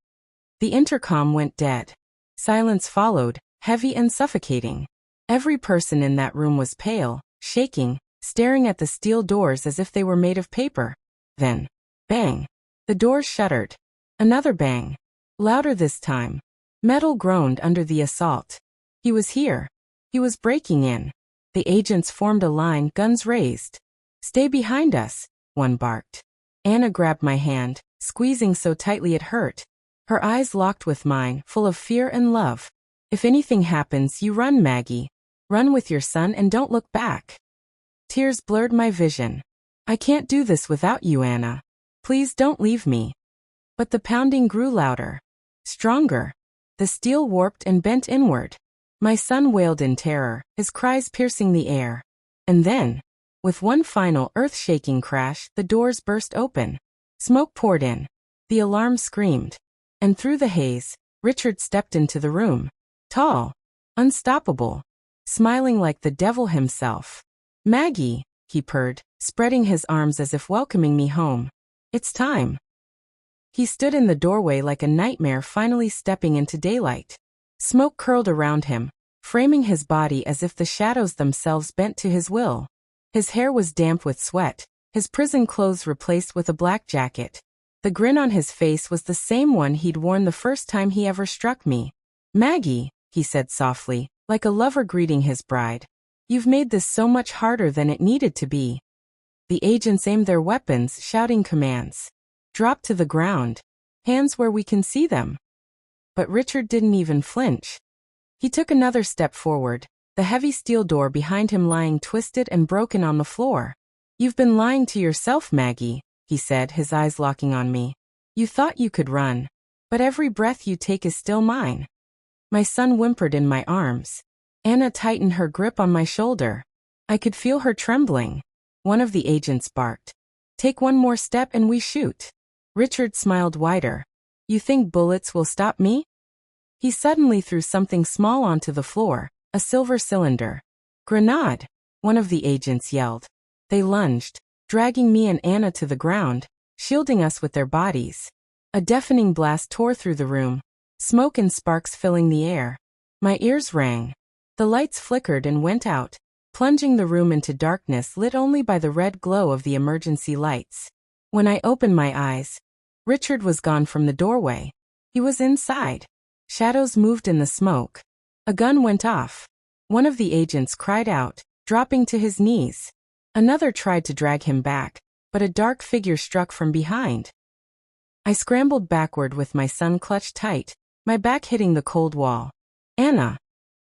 The intercom went dead. Silence followed, heavy and suffocating. Every person in that room was pale, shaking, staring at the steel doors as if they were made of paper. Then, bang! The doors shuttered. Another bang. Louder this time. Metal groaned under the assault. He was here. He was breaking in. The agents formed a line, guns raised. "Stay behind us," one barked. Anna grabbed my hand, squeezing so tightly it hurt. Her eyes locked with mine, full of fear and love. "If anything happens, you run, Maggie. Run with your son and don't look back." Tears blurred my vision. "I can't do this without you, Anna. Please don't leave me." But the pounding grew louder. Stronger. The steel warped and bent inward. My son wailed in terror, his cries piercing the air. And then, with one final earth-shaking crash, the doors burst open. Smoke poured in. The alarm screamed. And through the haze, Richard stepped into the room. Tall. Unstoppable. Smiling like the devil himself. "Maggie," he purred, spreading his arms as if welcoming me home. "It's time." He stood in the doorway like a nightmare finally stepping into daylight. Smoke curled around him, framing his body as if the shadows themselves bent to his will. His hair was damp with sweat, his prison clothes replaced with a black jacket. The grin on his face was the same one he'd worn the first time he ever struck me. "Maggie," he said softly, like a lover greeting his bride. "You've made this so much harder than it needed to be." The agents aimed their weapons, shouting commands. "Drop to the ground. Hands where we can see them." But Richard didn't even flinch. He took another step forward, the heavy steel door behind him lying twisted and broken on the floor. "You've been lying to yourself, Maggie," he said, his eyes locking on me. "You thought you could run. But every breath you take is still mine." My son whimpered in my arms. Anna tightened her grip on my shoulder. I could feel her trembling. One of the agents barked. "Take one more step and we shoot." Richard smiled wider. "You think bullets will stop me?" He suddenly threw something small onto the floor, a silver cylinder. "Grenade!" one of the agents yelled. They lunged, dragging me and Anna to the ground, shielding us with their bodies. A deafening blast tore through the room, smoke and sparks filling the air. My ears rang. The lights flickered and went out, plunging the room into darkness lit only by the red glow of the emergency lights. When I opened my eyes, Richard was gone from the doorway. He was inside. Shadows moved in the smoke. A gun went off. One of the agents cried out, dropping to his knees. Another tried to drag him back, but a dark figure struck from behind. I scrambled backward with my son clutched tight, my back hitting the cold wall. "Anna!"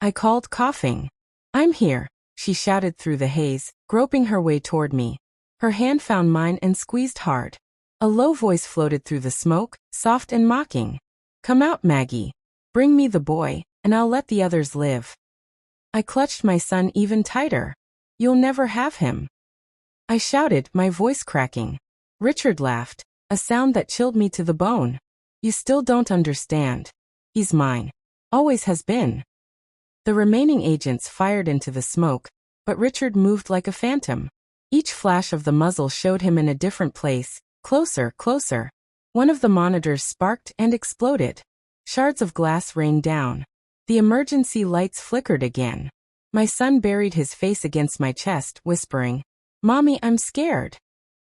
I called, coughing. "I'm here," she shouted through the haze, groping her way toward me. Her hand found mine and squeezed hard. A low voice floated through the smoke, soft and mocking. "Come out, Maggie. Bring me the boy, and I'll let the others live." I clutched my son even tighter. "You'll never have him," I shouted, my voice cracking. Richard laughed, a sound that chilled me to the bone. "You still don't understand. He's mine. Always has been." The remaining agents fired into the smoke, but Richard moved like a phantom. Each flash of the muzzle showed him in a different place, closer, closer. One of the monitors sparked and exploded. Shards of glass rained down. The emergency lights flickered again. My son buried his face against my chest, whispering, "Mommy, I'm scared."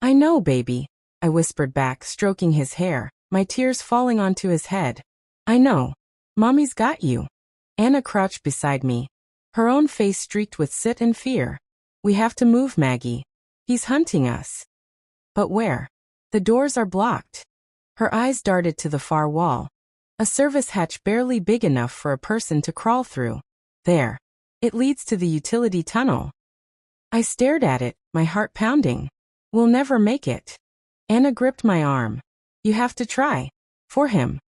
"I know, baby," I whispered back, stroking his hair, my tears falling onto his head. "I know. Mommy's got you." Anna crouched beside me, her own face streaked with soot and fear. "We have to move, Maggie. He's hunting us." "But where?" "The doors are blocked." Her eyes darted to the far wall. A service hatch barely big enough for a person to crawl through. "There. It leads to the utility tunnel." I stared at it, my heart pounding. "We'll never make it." Anna gripped my arm. "You have to try. For him."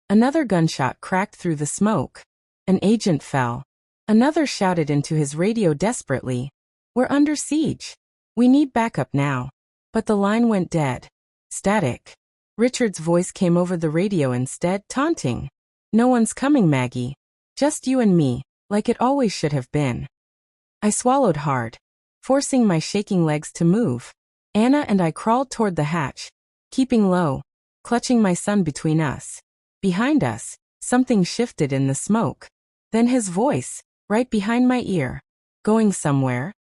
Another gunshot cracked through the smoke. An agent fell. Another shouted into his radio desperately, "We're under siege. We need backup now." But the line went dead. Static. Richard's voice came over the radio instead, taunting. No one's coming, Maggie. Just you and me, like it always should have been. I swallowed hard, forcing my shaking legs to move. Anna and I crawled toward the hatch, keeping low, clutching my son between us. Behind us, something shifted in the smoke. Then his voice, right behind my ear. Going somewhere?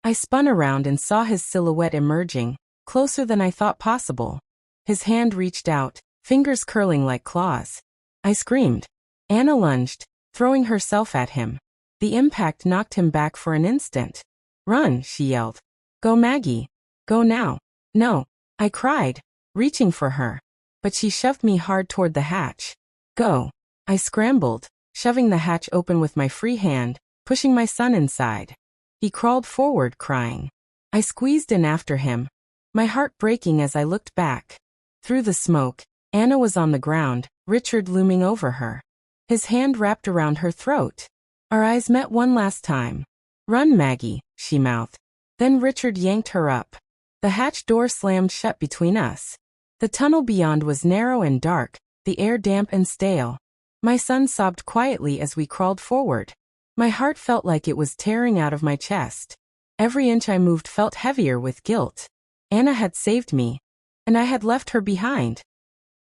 I spun around and saw his silhouette emerging, closer than I thought possible. His hand reached out, fingers curling like claws. I screamed. Anna lunged, throwing herself at him. The impact knocked him back for an instant. Run, she yelled. Go, Maggie. Go now. No, I cried, reaching for her. But she shoved me hard toward the hatch. Go. I scrambled, shoving the hatch open with my free hand, pushing my son inside. He crawled forward, crying. I squeezed in after him, my heart breaking as I looked back. Through the smoke, Anna was on the ground, Richard looming over her. His hand wrapped around her throat. Our eyes met one last time. Run, Maggie, she mouthed. Then Richard yanked her up. The hatch door slammed shut between us. The tunnel beyond was narrow and dark, the air damp and stale. My son sobbed quietly as we crawled forward. My heart felt like it was tearing out of my chest. Every inch I moved felt heavier with guilt. Anna had saved me, and I had left her behind.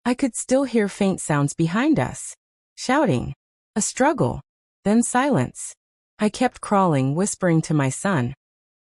I could still hear faint sounds behind us. Shouting. A struggle. Then silence. I kept crawling, whispering to my son.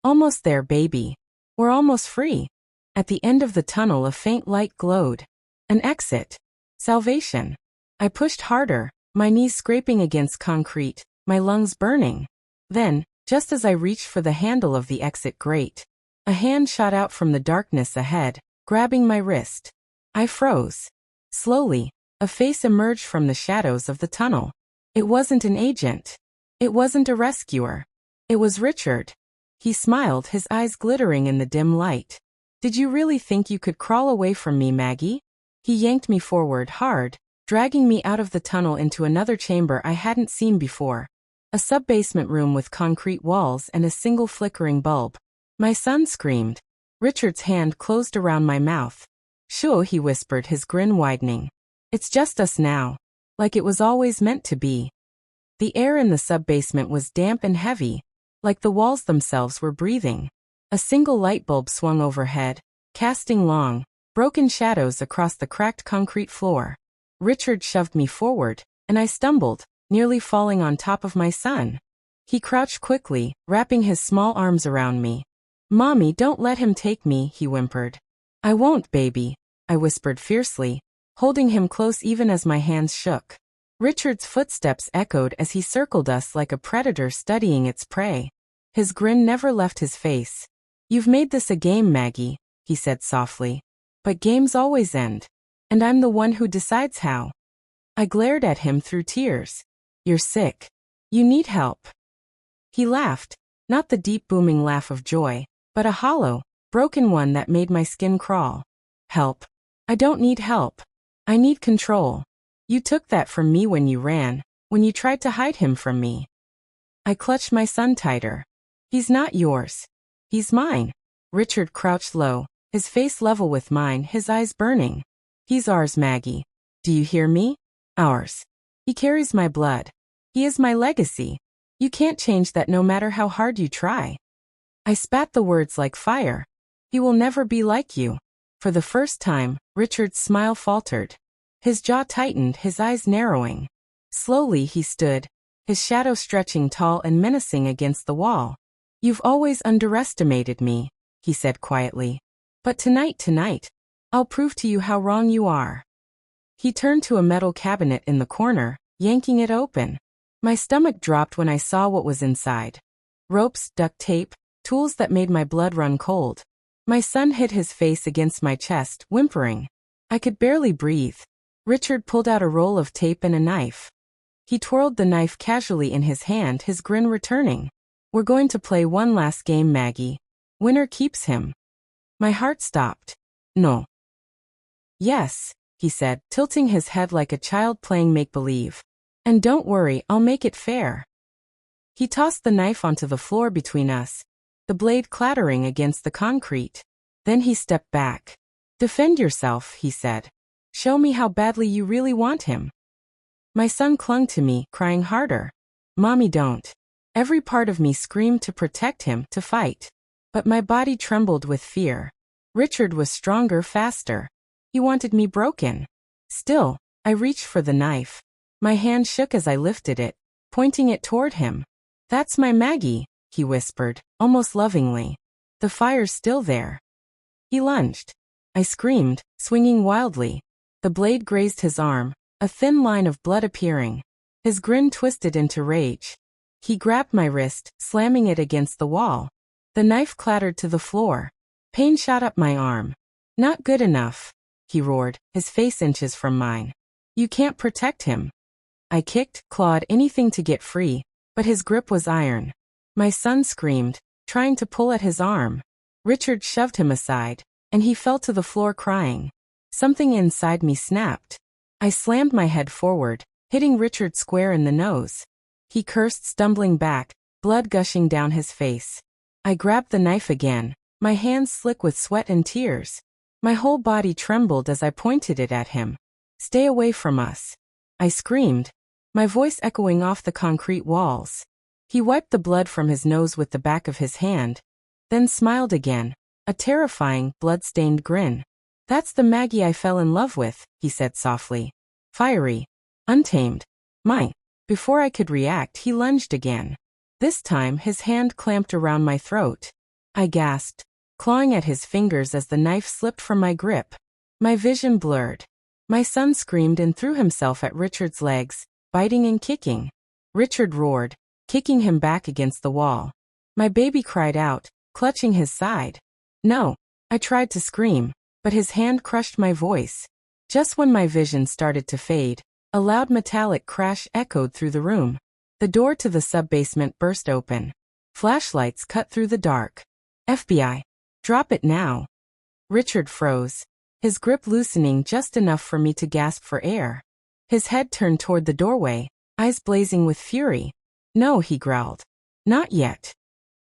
Almost there, baby. We're almost free. At the end of the tunnel a faint light glowed. An exit. Salvation. I pushed harder, my knees scraping against concrete, my lungs burning. Then, just as I reached for the handle of the exit grate, a hand shot out from the darkness ahead, grabbing my wrist. I froze. Slowly, a face emerged from the shadows of the tunnel. It wasn't an agent. It wasn't a rescuer. It was Richard. He smiled, his eyes glittering in the dim light. Did you really think you could crawl away from me, Maggie? He yanked me forward hard, dragging me out of the tunnel into another chamber I hadn't seen before. A sub-basement room with concrete walls and a single flickering bulb. My son screamed. Richard's hand closed around my mouth. Shoo, he whispered, his grin widening. It's just us now. Like it was always meant to be. The air in the sub-basement was damp and heavy, like the walls themselves were breathing. A single light bulb swung overhead, casting long, broken shadows across the cracked concrete floor. Richard shoved me forward, and I stumbled, nearly falling on top of my son. He crouched quickly, wrapping his small arms around me. Mommy, don't let him take me, he whimpered. I won't, baby, I whispered fiercely, holding him close even as my hands shook. Richard's footsteps echoed as he circled us like a predator studying its prey. His grin never left his face. You've made this a game, Maggie, he said softly. But games always end. And I'm the one who decides how. I glared at him through tears. You're sick. You need help. He laughed, not the deep booming laugh of joy, but a hollow, broken one that made my skin crawl. Help. I don't need help. I need control. You took that from me when you ran, when you tried to hide him from me. I clutched my son tighter. He's not yours. He's mine. Richard crouched low, his face level with mine, his eyes burning. He's ours, Maggie. Do you hear me? Ours. He carries my blood. He is my legacy. You can't change that no matter how hard you try. I spat the words like fire. He will never be like you. For the first time, Richard's smile faltered. His jaw tightened, his eyes narrowing. Slowly he stood, his shadow stretching tall and menacing against the wall. You've always underestimated me, he said quietly. But tonight, I'll prove to you how wrong you are. He turned to a metal cabinet in the corner, yanking it open. My stomach dropped when I saw what was inside. Ropes, duct tape, tools that made my blood run cold. My son hid his face against my chest, whimpering. I could barely breathe. Richard pulled out a roll of tape and a knife. He twirled the knife casually in his hand, his grin returning. We're going to play one last game, Maggie. Winner keeps him. My heart stopped. No. Yes, he said, tilting his head like a child playing make-believe. And don't worry, I'll make it fair. He tossed the knife onto the floor between us, the blade clattering against the concrete. Then he stepped back. "Defend yourself," he said. "Show me how badly you really want him." My son clung to me, crying harder. "Mommy, don't." Every part of me screamed to protect him, to fight. But my body trembled with fear. Richard was stronger, faster. He wanted me broken. Still, I reached for the knife. My hand shook as I lifted it, pointing it toward him. "That's my Maggie," he whispered, almost lovingly. "The fire's still there." He lunged. I screamed, swinging wildly. The blade grazed his arm, a thin line of blood appearing. His grin twisted into rage. He grabbed my wrist, slamming it against the wall. The knife clattered to the floor. Pain shot up my arm. "Not good enough," he roared, his face inches from mine. "You can't protect him." I kicked, clawed, anything to get free, but his grip was iron. My son screamed, trying to pull at his arm. Richard shoved him aside, and he fell to the floor crying. Something inside me snapped. I slammed my head forward, hitting Richard square in the nose. He cursed, stumbling back, blood gushing down his face. I grabbed the knife again, my hands slick with sweat and tears. My whole body trembled as I pointed it at him. "Stay away from us," I screamed, my voice echoing off the concrete walls. He wiped the blood from his nose with the back of his hand, then smiled again, a terrifying, blood-stained grin. "That's the Maggie I fell in love with," he said softly. "Fiery. Untamed. Mine." Before I could react, he lunged again. This time, his hand clamped around my throat. I gasped, clawing at his fingers as the knife slipped from my grip. My vision blurred. My son screamed and threw himself at Richard's legs, biting and kicking. Richard roared, kicking him back against the wall. My baby cried out, clutching his side. "No." I tried to scream, but his hand crushed my voice. Just when my vision started to fade, a loud metallic crash echoed through the room. The door to the sub-basement burst open. Flashlights cut through the dark. "FBI. Drop it now." Richard froze, his grip loosening just enough for me to gasp for air. His head turned toward the doorway, eyes blazing with fury. "No," he growled. "Not yet."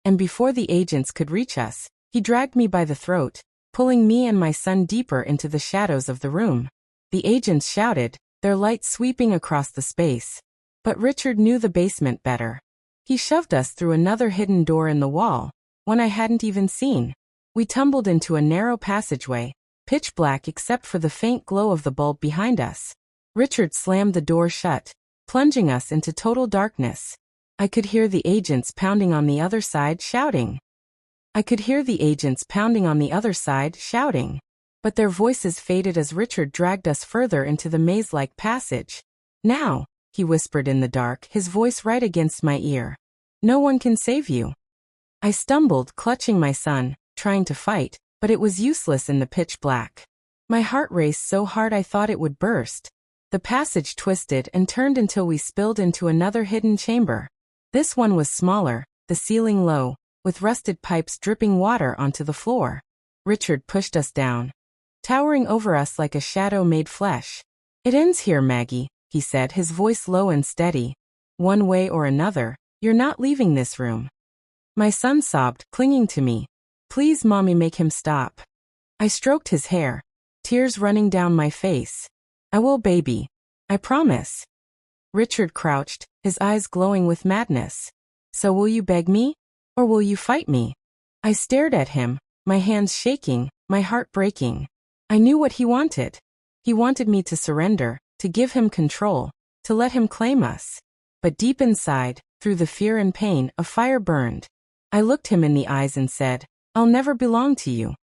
And before the agents could reach us, he dragged me by the throat, pulling me and my son deeper into the shadows of the room. The agents shouted, their light sweeping across the space. But Richard knew the basement better. He shoved us through another hidden door in the wall, one I hadn't even seen. We tumbled into a narrow passageway, pitch black except for the faint glow of the bulb behind us. Richard slammed the door shut, plunging us into total darkness. I could hear the agents pounding on the other side, shouting. But their voices faded as Richard dragged us further into the maze-like passage. "Now," he whispered in the dark, his voice right against my ear. "No one can save you." I stumbled, clutching my son, trying to fight, but it was useless in the pitch black. My heart raced so hard I thought it would burst. The passage twisted and turned until we spilled into another hidden chamber. This one was smaller, the ceiling low, with rusted pipes dripping water onto the floor. Richard pushed us down, towering over us like a shadow made flesh. "It ends here, Maggie," he said, his voice low and steady. "One way or another, you're not leaving this room." My son sobbed, clinging to me. "Please, Mommy, make him stop." I stroked his hair, tears running down my face. "I will, baby. I promise." Richard crouched, his eyes glowing with madness. "So will you beg me? Or will you fight me?" I stared at him, my hands shaking, my heart breaking. I knew what he wanted. He wanted me to surrender, to give him control, to let him claim us. But deep inside, through the fear and pain, a fire burned. I looked him in the eyes and said, "I'll never belong to you."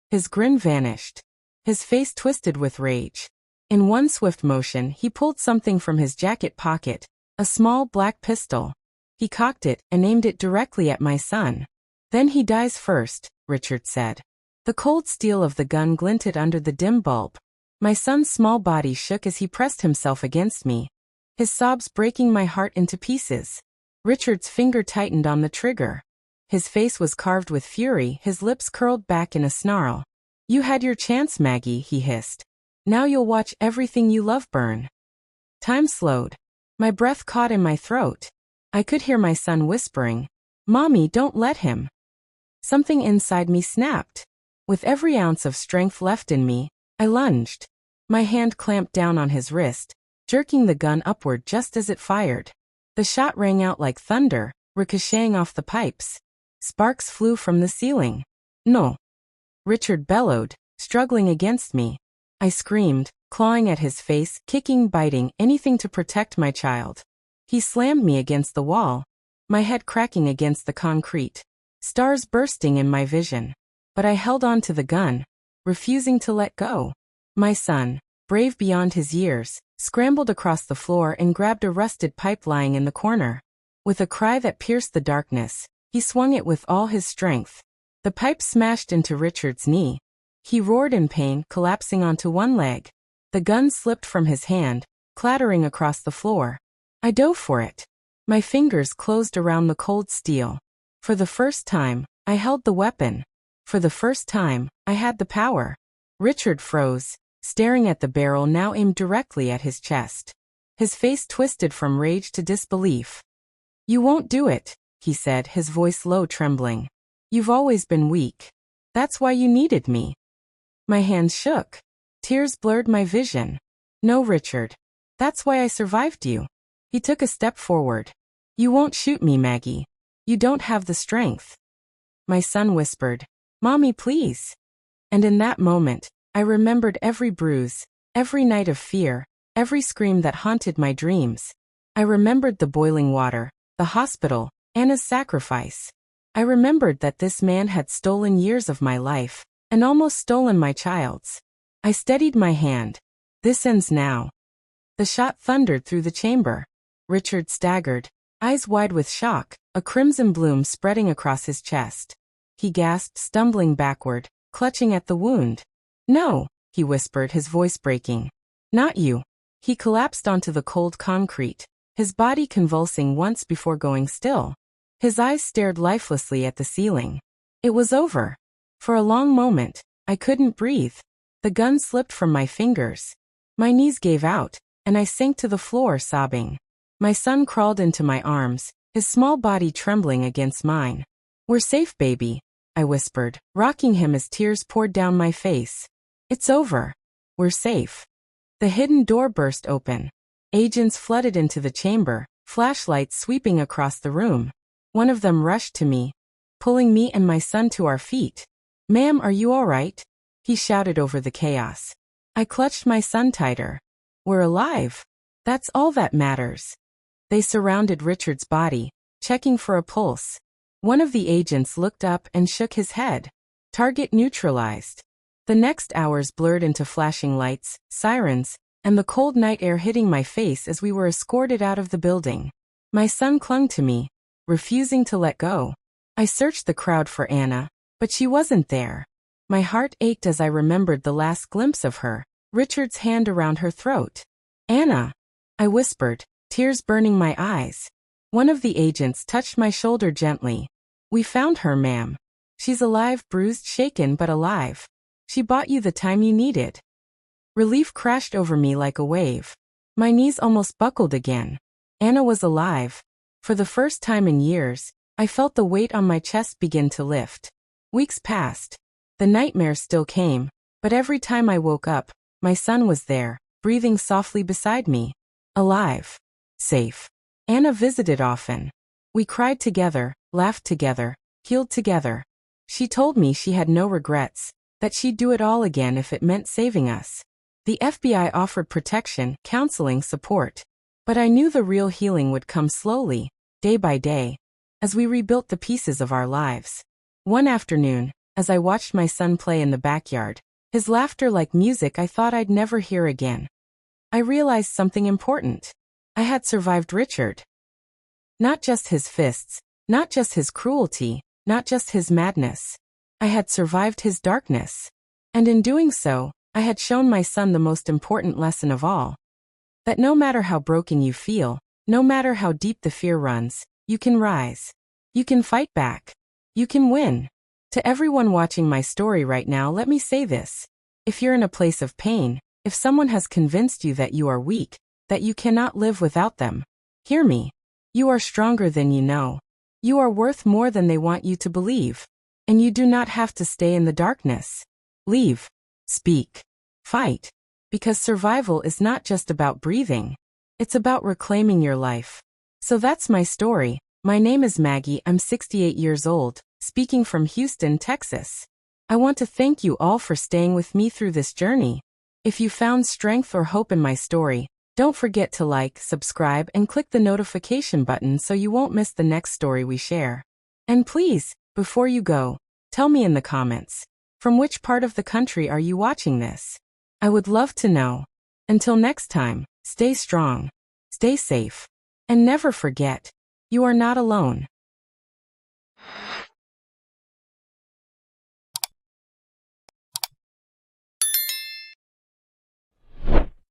His grin vanished. His face twisted with rage. In one swift motion, he pulled something from his jacket pocket, a small black pistol. He cocked it and aimed it directly at my son. "Then he dies first," Richard said. The cold steel of the gun glinted under the dim bulb. My son's small body shook as he pressed himself against me, his sobs breaking my heart into pieces. Richard's finger tightened on the trigger. His face was carved with fury, his lips curled back in a snarl. "You had your chance, Maggie," he hissed. "Now you'll watch everything you love burn." Time slowed. My breath caught in my throat. I could hear my son whispering, "Mommy, don't let him." Something inside me snapped. With every ounce of strength left in me, I lunged. My hand clamped down on his wrist, jerking the gun upward just as it fired. The shot rang out like thunder, ricocheting off the pipes. Sparks flew from the ceiling. No! Richard bellowed, struggling against me. I screamed, clawing at his face, kicking, biting, anything to protect my child. He slammed me against the wall, my head cracking against the concrete. Stars bursting in my vision. But I held on to the gun, refusing to let go. My son, brave beyond his years, scrambled across the floor and grabbed a rusted pipe lying in the corner. With a cry that pierced the darkness, he swung it with all his strength. The pipe smashed into Richard's knee. He roared in pain, collapsing onto one leg. The gun slipped from his hand, clattering across the floor. I dove for it. My fingers closed around the cold steel. For the first time, I held the weapon. For the first time, I had the power. Richard froze, staring at the barrel now aimed directly at his chest. His face twisted from rage to disbelief. "You won't do it," he said, his voice low, trembling. "You've always been weak. That's why you needed me." My hands shook. Tears blurred my vision. "No, Richard. That's why I survived you." He took a step forward. "You won't shoot me, Maggie. You don't have the strength." My son whispered, "Mommy, please." And in that moment, I remembered every bruise, every night of fear, every scream that haunted my dreams. I remembered the boiling water, the hospital, Anna's sacrifice. I remembered that this man had stolen years of my life, and almost stolen my child's. I steadied my hand. "This ends now." The shot thundered through the chamber. Richard staggered, eyes wide with shock, a crimson bloom spreading across his chest. He gasped, stumbling backward, clutching at the wound. "No," he whispered, his voice breaking. "Not you." He collapsed onto the cold concrete, his body convulsing once before going still. His eyes stared lifelessly at the ceiling. It was over. For a long moment, I couldn't breathe. The gun slipped from my fingers. My knees gave out, and I sank to the floor, sobbing. My son crawled into my arms, his small body trembling against mine. "We're safe, baby," I whispered, rocking him as tears poured down my face. "It's over. We're safe." The hidden door burst open. Agents flooded into the chamber, flashlights sweeping across the room. One of them rushed to me, pulling me and my son to our feet. "Ma'am, are you all right?" he shouted over the chaos. I clutched my son tighter. "We're alive. That's all that matters." They surrounded Richard's body, checking for a pulse. One of the agents looked up and shook his head. "Target neutralized." The next hours blurred into flashing lights, sirens, and the cold night air hitting my face as we were escorted out of the building. My son clung to me, refusing to let go. I searched the crowd for Anna, but she wasn't there. My heart ached as I remembered the last glimpse of her, Richard's hand around her throat. "Anna," I whispered, tears burning my eyes. One of the agents touched my shoulder gently. "We found her, ma'am. She's alive, bruised, shaken, but alive. She bought you the time you needed." Relief crashed over me like a wave. My knees almost buckled again. Anna was alive. For the first time in years, I felt the weight on my chest begin to lift. Weeks passed. The nightmares still came, but every time I woke up, my son was there, breathing softly beside me. Alive. Safe. Anna visited often. We cried together, laughed together, healed together. She told me she had no regrets, that she'd do it all again if it meant saving us. The FBI offered protection, counseling, support. But I knew the real healing would come slowly, day by day, as we rebuilt the pieces of our lives. One afternoon, as I watched my son play in the backyard, his laughter like music I thought I'd never hear again, I realized something important. I had survived Richard. Not just his fists, not just his cruelty, not just his madness. I had survived his darkness. And in doing so, I had shown my son the most important lesson of all. That no matter how broken you feel, no matter how deep the fear runs, you can rise. You can fight back. You can win. To everyone watching my story right now, let me say this. If you're in a place of pain, if someone has convinced you that you are weak, that you cannot live without them, hear me. You are stronger than you know. You are worth more than they want you to believe. And you do not have to stay in the darkness. Leave. Speak. Fight. Because survival is not just about breathing. It's about reclaiming your life. So that's my story. My name is Maggie. I'm 68 years old, speaking from Houston, Texas. I want to thank you all for staying with me through this journey. If you found strength or hope in my story, don't forget to like, subscribe, and click the notification button so you won't miss the next story we share. And please, before you go, tell me in the comments, from which part of the country are you watching this? I would love to know. Until next time, stay strong, stay safe, and never forget, you are not alone.